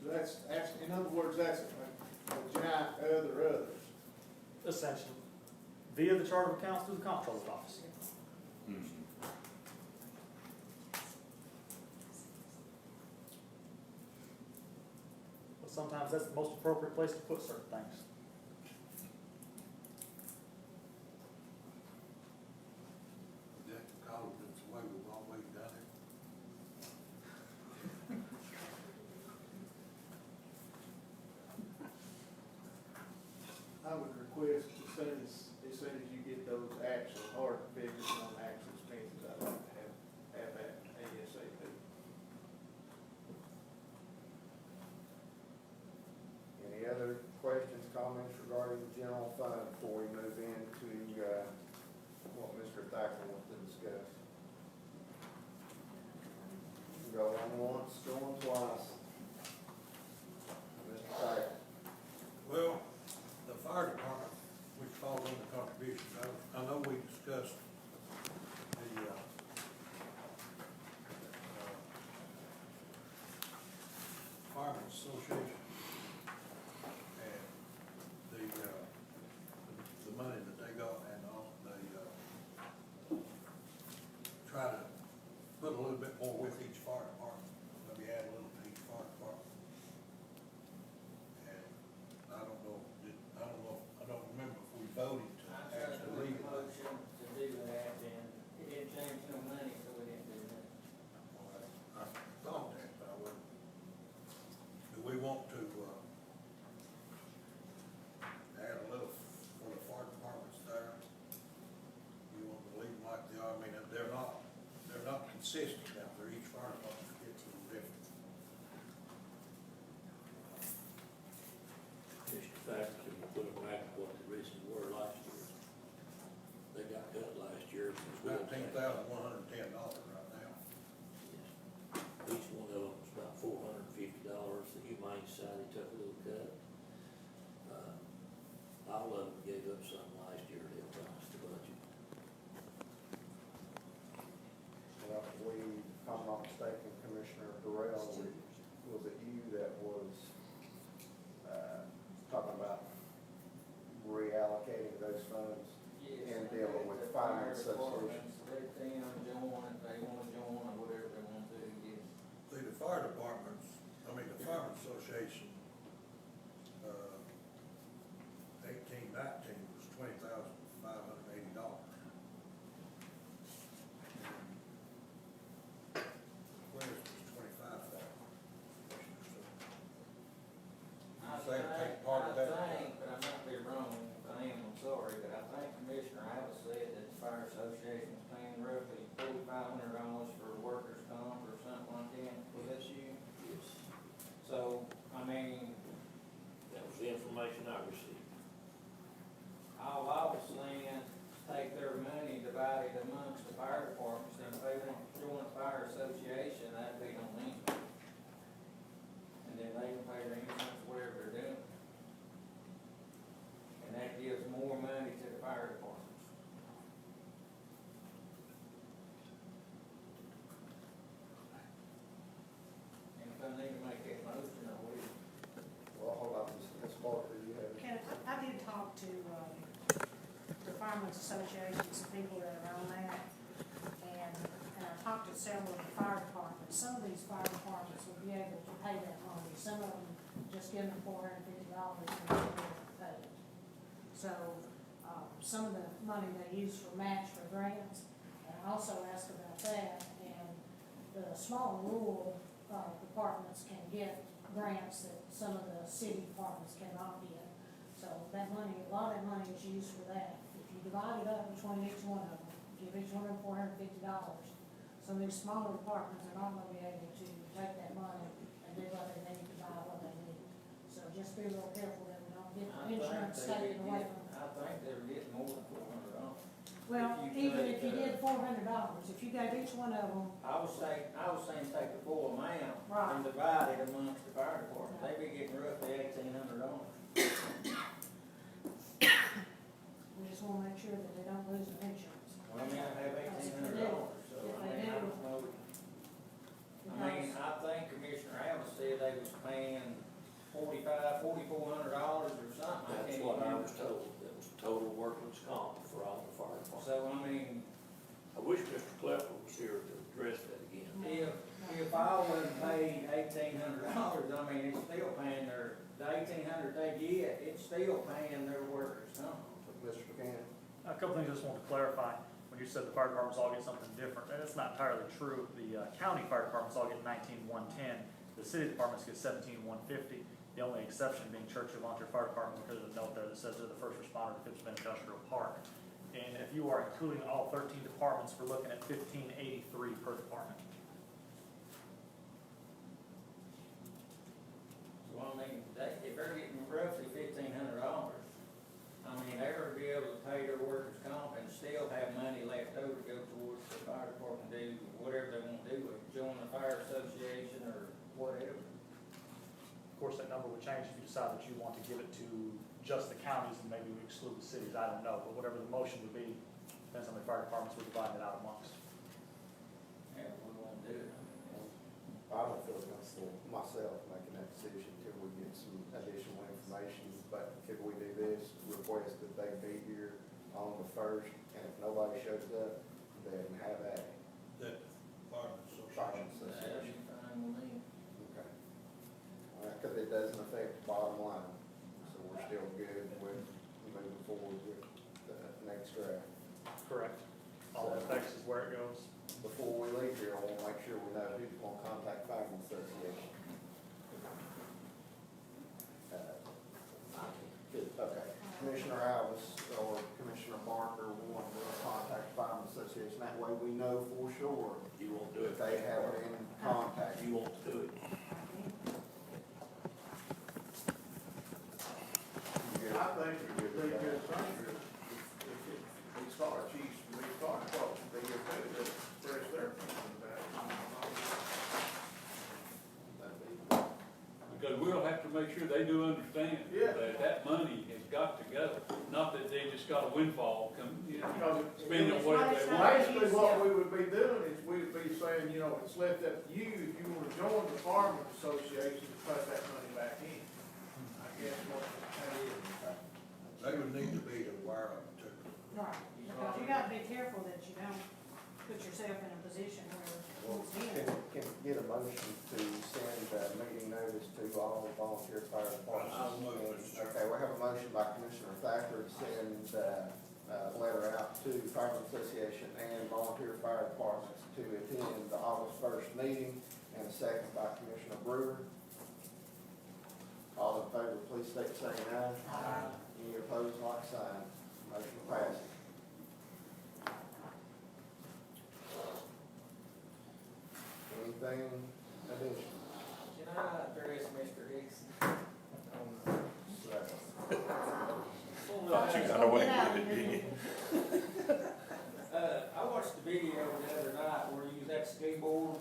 So that's, in other words, that's a giant others. Essentially, via the chart of accounts through the comptroller's office. But sometimes that's the most appropriate place to put certain things. That college, that's the way we've always done it. I would request as soon as you get those actual hard figures on actual expenses, I'd like to have that ASAP. Any other questions, comments regarding the general fund before we move into, what Mr. Thacker wants to discuss? Going once, going twice. Mr. Thacker. Well, the fire department, which falls under contributions, I know we discussed the, Firemen's Association and the money that they got, and all, they, try to put a little bit more with each fire department, maybe add a little to each fire department. And I don't know, I don't remember if we voted to actually leave it. Motion to do that, and it didn't change no money, so we didn't do that. I thought that, but I wouldn't. Do we want to, add a little for the fire departments there? You want to leave them like they are? I mean, they're not consistent out there. Each fire department gets a little different. Just the fact that we put them back to what they originally were last year. They got cut last year. It's $19,110 right now. Each one of them was about $450. The Humane Society took a little cut. All of them gave up some last year to help balance the budget. Well, if I'm not mistaken, Commissioner Burrell, was it you that was, talking about reallocating those funds and dealing with fire associations? Let them join, if they wanna join, or whatever they wanna do, yes. See, the fire departments, I mean, the firemen's association, 18-19 was $20,580. Where's was 25,000? Say to take part of that. I think, but I might be wrong, if I am, I'm sorry, but I think Commissioner Abbott said that the fire association was paying roughly $4,500 for workers' comp or something like that. Was that you? Yes. So, I mean, That was the information I received. all I was saying is take their money, divide it amongst the fire departments, and if they want to join the fire association, that'd be on them. And then they can pay their insurance, whatever they're doing. And that gives more money to the fire departments. And if I need to make that motion, I will. Well, Firemen's Association, some people that are on that. And I talked to several of the fire departments. Some of these fire departments will be able to pay that money. Some of them just give them $450 and they'll pay it. So, some of the money they use for match for grants, and I also asked about that, and the small rural, departments can get grants that some of the city departments cannot get. So that money, a lot of that money is used for that. If you divide it up between each one of them, give each one of them $450, some of these smaller departments are not gonna be able to take that money and do what they need to buy what they need. So just be a little careful that we don't get insurance taken away from them. I think they're getting more than $400. Well, If you even take, if you did $400, if you gave each one of them, I was saying take the full amount Right. and divide it amongst the fire department. They be getting roughly $1,800. we just wanna make sure that they don't lose their insurance. Well, I mean, I have $1,800, so I mean, I don't know. I mean, I think Commissioner Allen said they was paying $4,400 or something. I That's can't what I remember. was told, that was total workman's comp for all the fire departments. So, I mean, I wish Mr. Klepper was here to address that again. if I wasn't paid $1,800, I mean, it's still paying the $1,800 they get, it's still paying their workers' comp. Mr. Buchanan? A couple things I just wanted to clarify. When you said the fire departments all get something different, that's not entirely true. The county fire departments all get $19,110. The city departments get $17,150. The only exception being Churchill Volunteer Fire Department, because of the note there that says they're the first responder to Phipps Bend Industrial Park. And if you are including all 13 departments, we're looking at $1,583 per department. Well, I mean, if they're getting roughly $1,500, I mean, they're gonna be able to pay their workers' comp and still have money left over to go towards the fire department, do whatever they wanna do, join the fire association or whatever. Of course, that number would change if you decide that you want to give it to just the counties and maybe we exclude the cities, I don't know. But whatever the motion would be, depends on the fire departments, we're dividing it out amongst. Yeah, we're gonna do it. I don't feel comfortable myself making that decision until we get some additional information, but if we do this, request that they be here on the 1st, and if nobody shows up, then have at it. That fireman's Fireman's That'd Association. be fine with me. Okay. All right, because it doesn't affect the bottom line, so we're still good with moving forward with the next draft. Correct. All it affects is where it goes. Before we leave here, I want to make sure we know who's going to contact Fireman's Association. Okay, Commissioner Alvis or Commissioner Barker will contact Fireman's Association, that way we know for sure You won't do if it. they have it in contact. You won't do it. I think it would be a good thing if these fire chiefs, and these fire departments, they get better to express their opinion about it. Because we'll have to make sure they do understand Yeah. that money has got to go. Not that they just got a windfall come, Because spending it whatever they want. basically what we would be doing is we would be saying, you know, it's left up to you, if you want to join the Firemen's Association, to put that money back in. I guess what that is. They would need to be aware of it too. right, because you gotta be careful that you don't put yourself in a position where Well, it's can, in. can we get a motion to send a meeting notice to all volunteer fire departments? I'll move it, Mr. Chairman. Okay, we have a motion by Commissioner Thacker to send a letter out to Firemen's Association and volunteer fire departments to attend the August 1st meeting, and a second by Commissioner Brewer. All in favor, please state saying aye. Aye. Any opposed, like sign. Motion passes. Anything additional? Can I address Mr. Dixon? Thought you got away with it, didn't you? I watched the video the other night where you was at the ski board.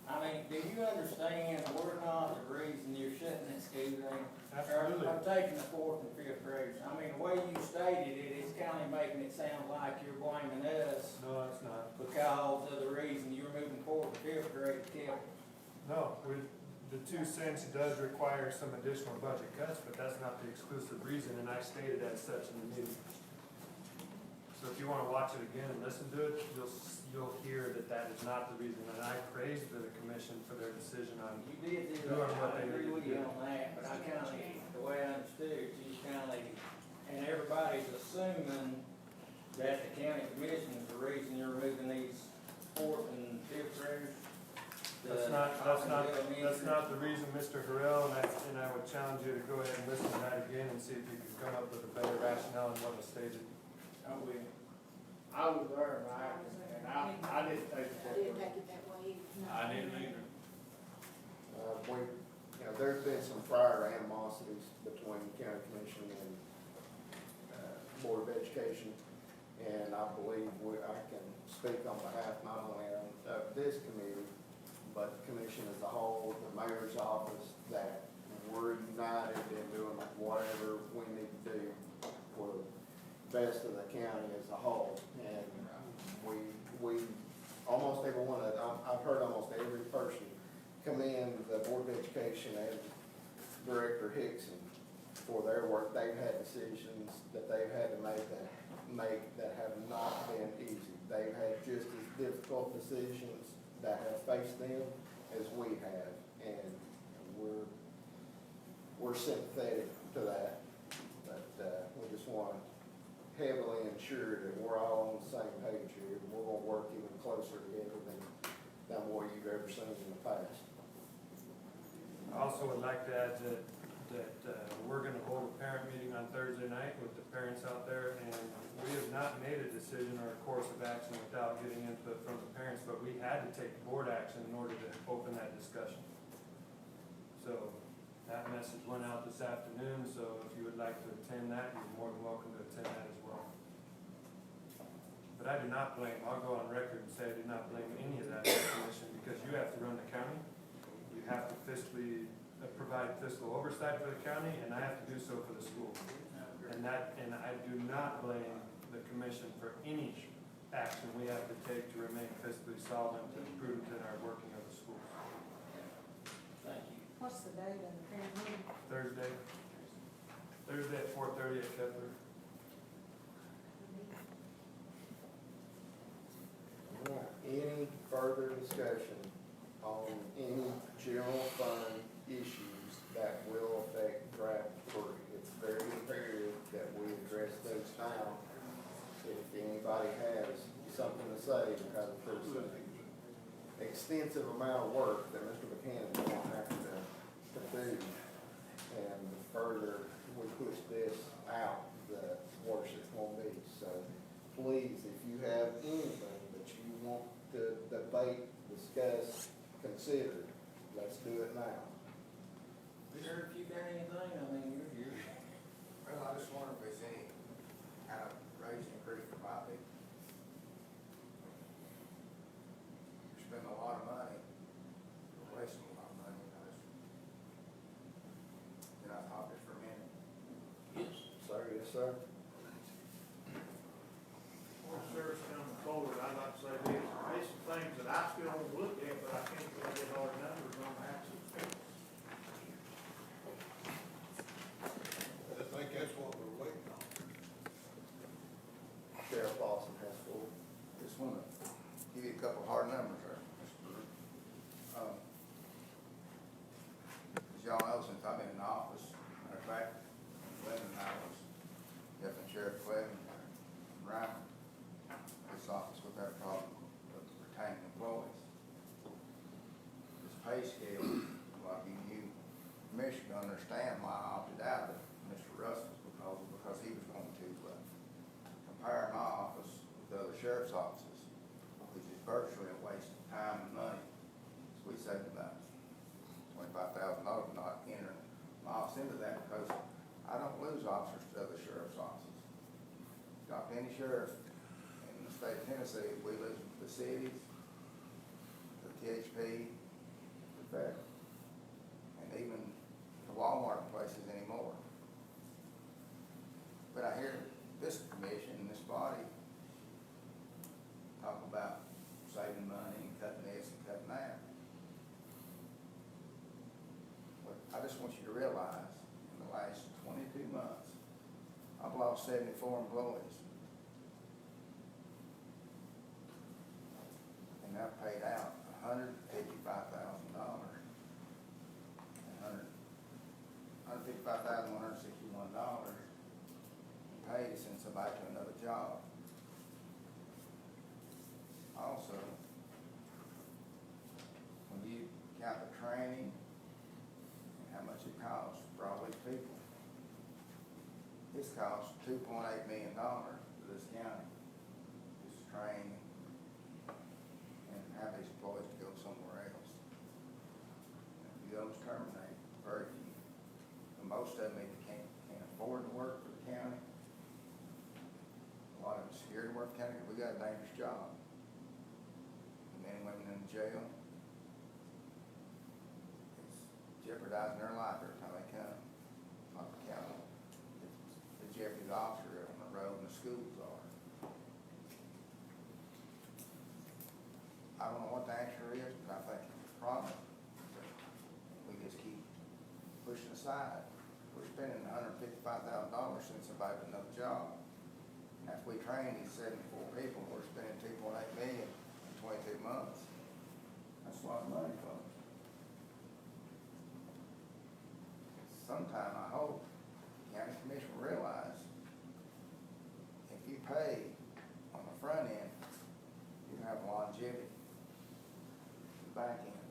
I mean, do you understand we're not the reason you're shutting that ski ring? Absolutely. I'm taking the 4th and 5th graders. I mean, the way you stated it, it's kind of making it sound like you're blaming us No, it's not. because of the reason you're moving 4th and 5th grade kept. No, the 2 cents does require some additional budget cuts, but that's not the exclusive reason, and I stated as such in the meeting. So if you wanna watch it again and listen to it, you'll hear that that is not the reason. And I praised the commission for their decision on You did do doing that, what I they agree needed with to you do. on that, but I kinda, the way I understood it, you kinda, and everybody's assuming that the county commission is the reason you're removing these fourth and fifth graders. That's not the reason, Mr. Harrell, and I would challenge you to go ahead and listen to that again and see if you can come up with a better rationale than what was stated. I will. I was there, Mike, and I didn't take I that. didn't take it that way. I didn't either. There's been some prior animosities between the county commission and, Board of Education. And I believe I can speak on behalf not only of this committee, but the commission as a whole, the mayor's office, that we're united in doing whatever we need to do for the best of the county as a whole. And we, almost everyone, I've heard almost every person commend the Board of Education and Director Hickson for their work. They've had decisions that they've had to make that have not been easy. They've had just as difficult decisions that have faced them as we have, and we're sympathetic to that. But we just want to heavily ensure that we're all on the same page here. We're going to work even closer together than what you've ever seen in the past. I also would like to add that we're gonna hold a parent meeting on Thursday night with the parents out there, and we have not made a decision or a course of action without getting input from the parents, but we had to take board action in order to open that discussion. So that message went out this afternoon, so if you would like to attend that, you're more than welcome to attend that as well. But I do not blame, I'll go on record and say I do not blame any of that on the commission, because you have to run the county. You have to fiscally provide fiscal oversight for the county, and I have to do so for the school. And I do not blame the commission for any action we have to take to remain fiscally solvent and prudent in our working of the schools. Thank you. What's the date of the parent meeting? Thursday at 4:30 at Kepler. All right, any further discussion on any general fund issues that will affect draft three? It's very imperative that we address those now. If anybody has something to say, because there's an extensive amount of work that Mr. Buchanan will have to do. And the further we push this out, the worse it's going to be. So please, if you have anything that you want to debate, discuss, consider, let's do it now. Sure, if you got anything, I mean, you're. Well, I just wonder if there's any kind of raise increase for my people. We spend a lot of money, we're wasting a lot of money, Can I talk this for a minute? Yes, sir. Yes, sir. Well, sir, it's coming forward, I'd like to say this, there's some things that I still want to look at, but I can't put any hard numbers on the actual expense. I think that's what we're waiting on. Sheriff Lawson has full. Just want to give you a couple hard numbers there. As y'all know, since I've been in office, matter of fact, Glenn and I was, Deputy Sheriff Glenn and Ryan, this office with that problem of retaining employees. This pay scale, like you commissioner understand why I opted out of Mr. Russell's because he was going to compare my office with other sheriff's offices, which is virtually a waste of time and money. So we saved about $25,000 not entering my office into that, because I don't lose officers to other sheriff's offices. Talk to any sheriff in the state of Tennessee, we lose them to the cities, the THP, the federal, and even the Walmart places anymore. But I hear this commission and this body talk about saving money and cutting this and cutting that. But I just want you to realize, in the last 22 months, I've lost 74 employees. have paid out $155,000. $155,161 paid to send somebody to another job. Also, when you count the training and how much it costs for all these people, this costs $2.8 million to this county, just to train and have these employees to go somewhere else. You those terminate, very few. And most of them either can't afford to work for the county. A lot of them scared to work for the county, 'cause we got a dangerous job. And men and women in jail, it's jeopardizing their life every time they come. Not the county. It's the jeopardy officer on the road and the schools are. I don't know what the answer is, but I think it's a problem. We just keep pushing aside. We're spending $155,000 since somebody to another job. And after we train these 74 people, we're spending $2.8 million in 22 months. That's a lot of money, folks. Sometime, I hope, the county commission will realize if you pay on the front end, you have longevity. The back end.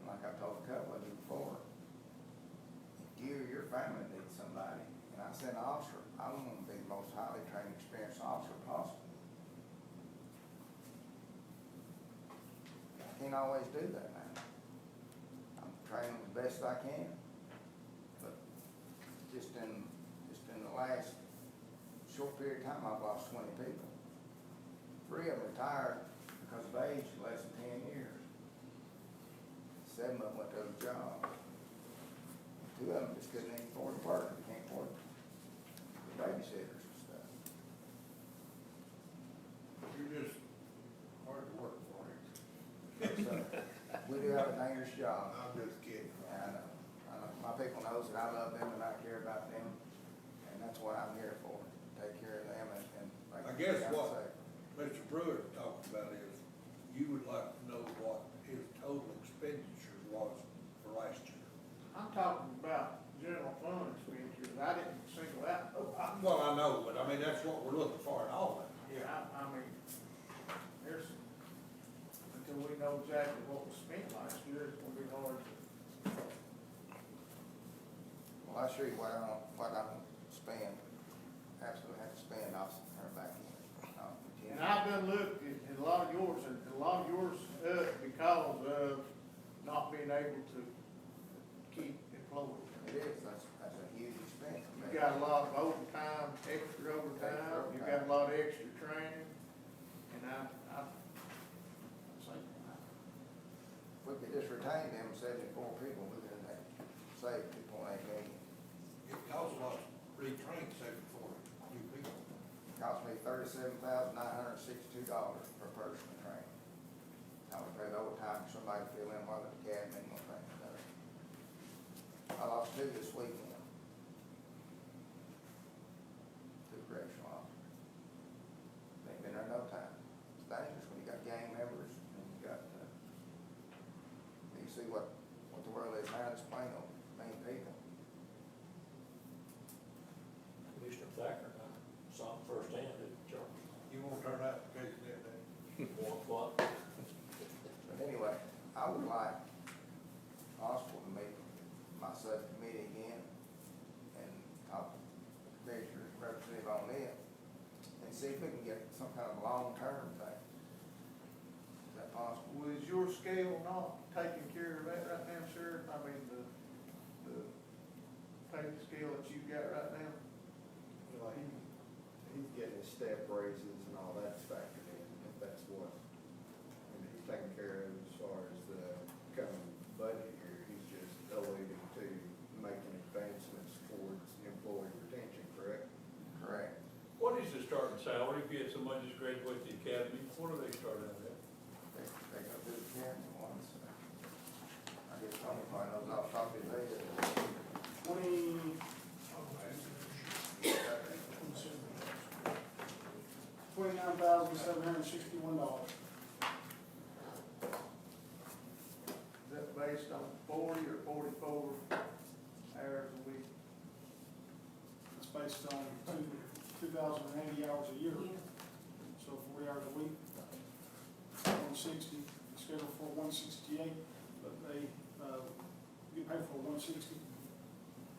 Like I told a couple of you before, if you or your family needs somebody, and I send an officer, I want to be the most highly trained, experienced officer possible. I can't always do that now. I'm training the best I can, but just in the last short period of time, I've lost 20 people. 3 of them retired because of age, less than 10 years. 7 of them went to other jobs. 2 of them just couldn't even afford to work. They can't afford the babysitters and stuff. You're just hard to work for it. So, we do have a dangerous job. I'm just kidding. And my people knows that I love them and I care about them. And that's what I'm here for, take care of them and make I guess them what safe. Mr. Brewer talked about is, you would like to know what his total expenditure was for last year. I'm talking about general fund expenditures, I didn't single out. Well, I know, but I mean, that's what we're looking for in all of it. Yeah, I mean, there's, until we know exactly what was spent last year, it's gonna be hard to. Well, I'll show you what I spend, absolutely have to spend, I'll turn back in. And I've done looked at a lot of yours, and a lot of yours, because of not being able to keep employees. It is, that's a huge expense. You've got a lot of overtime, extra overtime, you've got a lot of extra training, and I think, If we could just retain them 74 people, we could save $2.8 million. It costs a lot to retrain 74 new people. It cost me $37,962 per person to train. I would pay the overtime for somebody to fill in while the academy and things better. I lost 2 this weekend. 2 correctional officers. They ain't been there no time. It's dangerous when you got gang members and you got, you see what the world is now, it's plain old mean people. Commissioner Thacker, I saw him firsthand at church. You won't turn out the case that day. 1 o'clock. But anyway, I would like possible to meet my subcommittee again and talk to the commissioner's representative on it and see if we can get some kind of long-term thing. Is that possible? well, is your scale not taking care of that right now, Sheriff? I mean, the pay scale that you got right now? Well, he's getting his step raises and all that's factored in, if that's what, he's taking care of as far as the coming budget year. He's just alluding to making advancements towards employee retention, correct? Correct. What is the starting salary if you had somebody just graduate the academy? What do they start out at? They're gonna do the academy once. I guess Tony probably knows off the top of his head. 29,761. based on 40 or 44 hours a week. It's based on 2,080 hours a year, so 40 hours a week, 160, scheduled for 168, but they get paid for 160,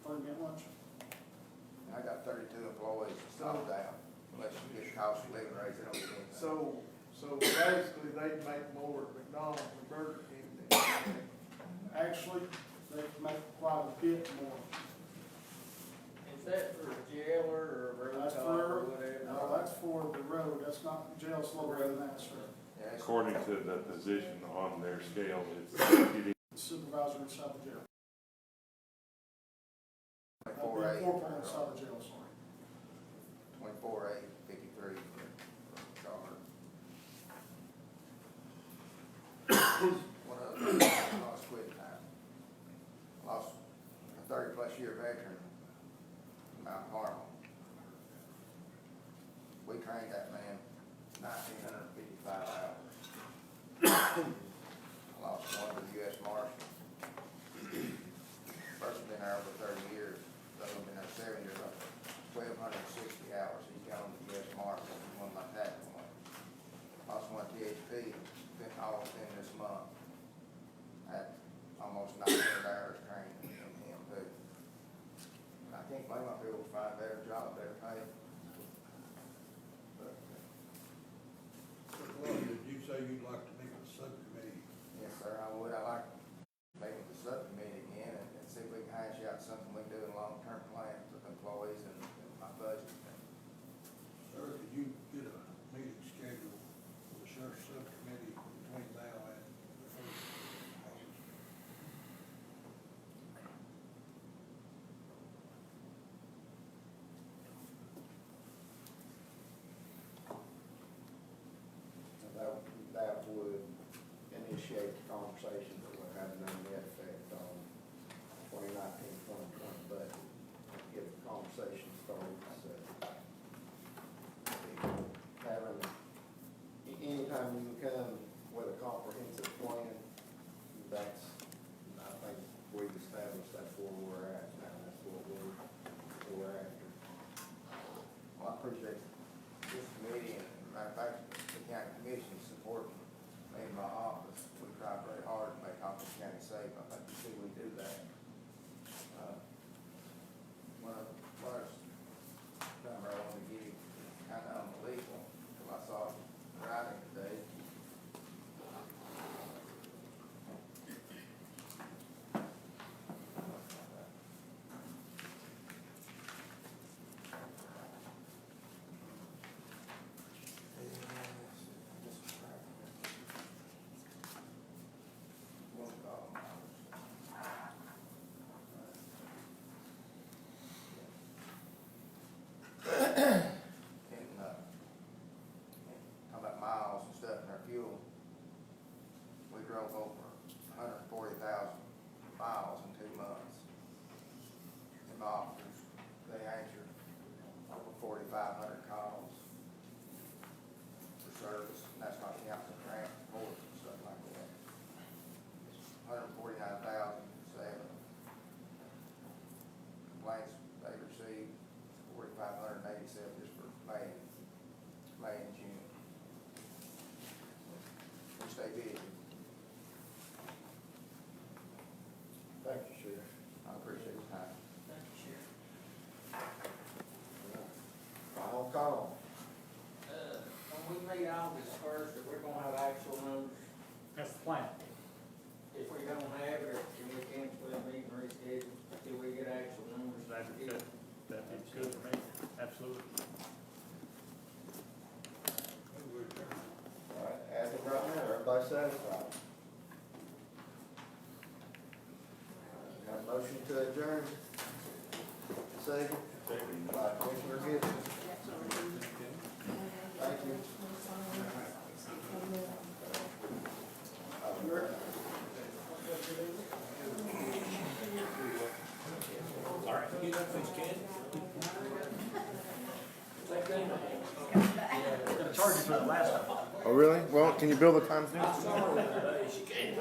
30-minute lunch. I got 32 employees, it's all down, unless you get cost of living raise, they don't get anything. So basically, they make more at McDonald's and Burger King than actually, they make quite a bit more. Is that for a jailer or a road That's cop for, or whatever? no, that's for the road, that's not, jail's lower than that, sir. Yeah, it's- According to the position on their scale, it's deputy. Supervisor inside the jail. That'd be 24/8. corporal inside the jail, sorry. 24/8, 53 for charter. One of the things, I lost quit time. Lost a 30-plus year veteran from Mount Carmel. We trained that man 1,955 hours. I lost one to the U.S. Marshal. Person been there over 30 years, the other one been there 7 years, 1,260 hours. He's gone to the U.S. Marshal, he's one of my tactical ones. Lost one at THP, been all within this month. Had almost 900 hours training in him too. And I can't blame my people to find a better job, better pay. But, Did you say you'd like to meet with the subcommittee? yes, sir, I would. I'd like to meet with the subcommittee again and see if we can hash out something we can do in long-term plans with employees and my budget. Sir, could you get a meeting scheduled with the sheriff's subcommittee between now and the first? That would initiate the conversation that we're having on the effect on 2019-2020 budget. Get the conversation started, so. Having, anytime you can come with a comprehensive plan, that's, I think we've established that's where we're at now, that's what we're after. Well, I appreciate this committee, and matter of fact, the county commission is supporting me in my office. We try very hard to make Hawkins County safe. I think you see we do that. One of the first time I want to give you kind of unbelievable, until I saw it writing today. Talking about miles and stuff in our fuel, we drove over 140,000 miles in 2 months. And my officers, they answered over 4,500 calls for service, and that's not counting the transport and stuff like that. 149,007 complaints they received, 4,587 just for May and June. We stay busy. Thank you, Sheriff. I appreciate your time. Thank you, Sheriff. Final call. When we meet August 1st, if we're gonna have actual numbers, That's the plan. if we don't have it, can we cancel that meeting, reschedule, till we get actual numbers? That'd be good. That'd be good for me, absolutely. All right, as of right now, everybody satisfied? Got a motion to adjourn? Second? By Commissioner Gibson. Thank you. All right, get up, please, Ken. Thank you. Gonna charge you for the last one. Oh, really? Well, can you build the time? Sorry, she can't.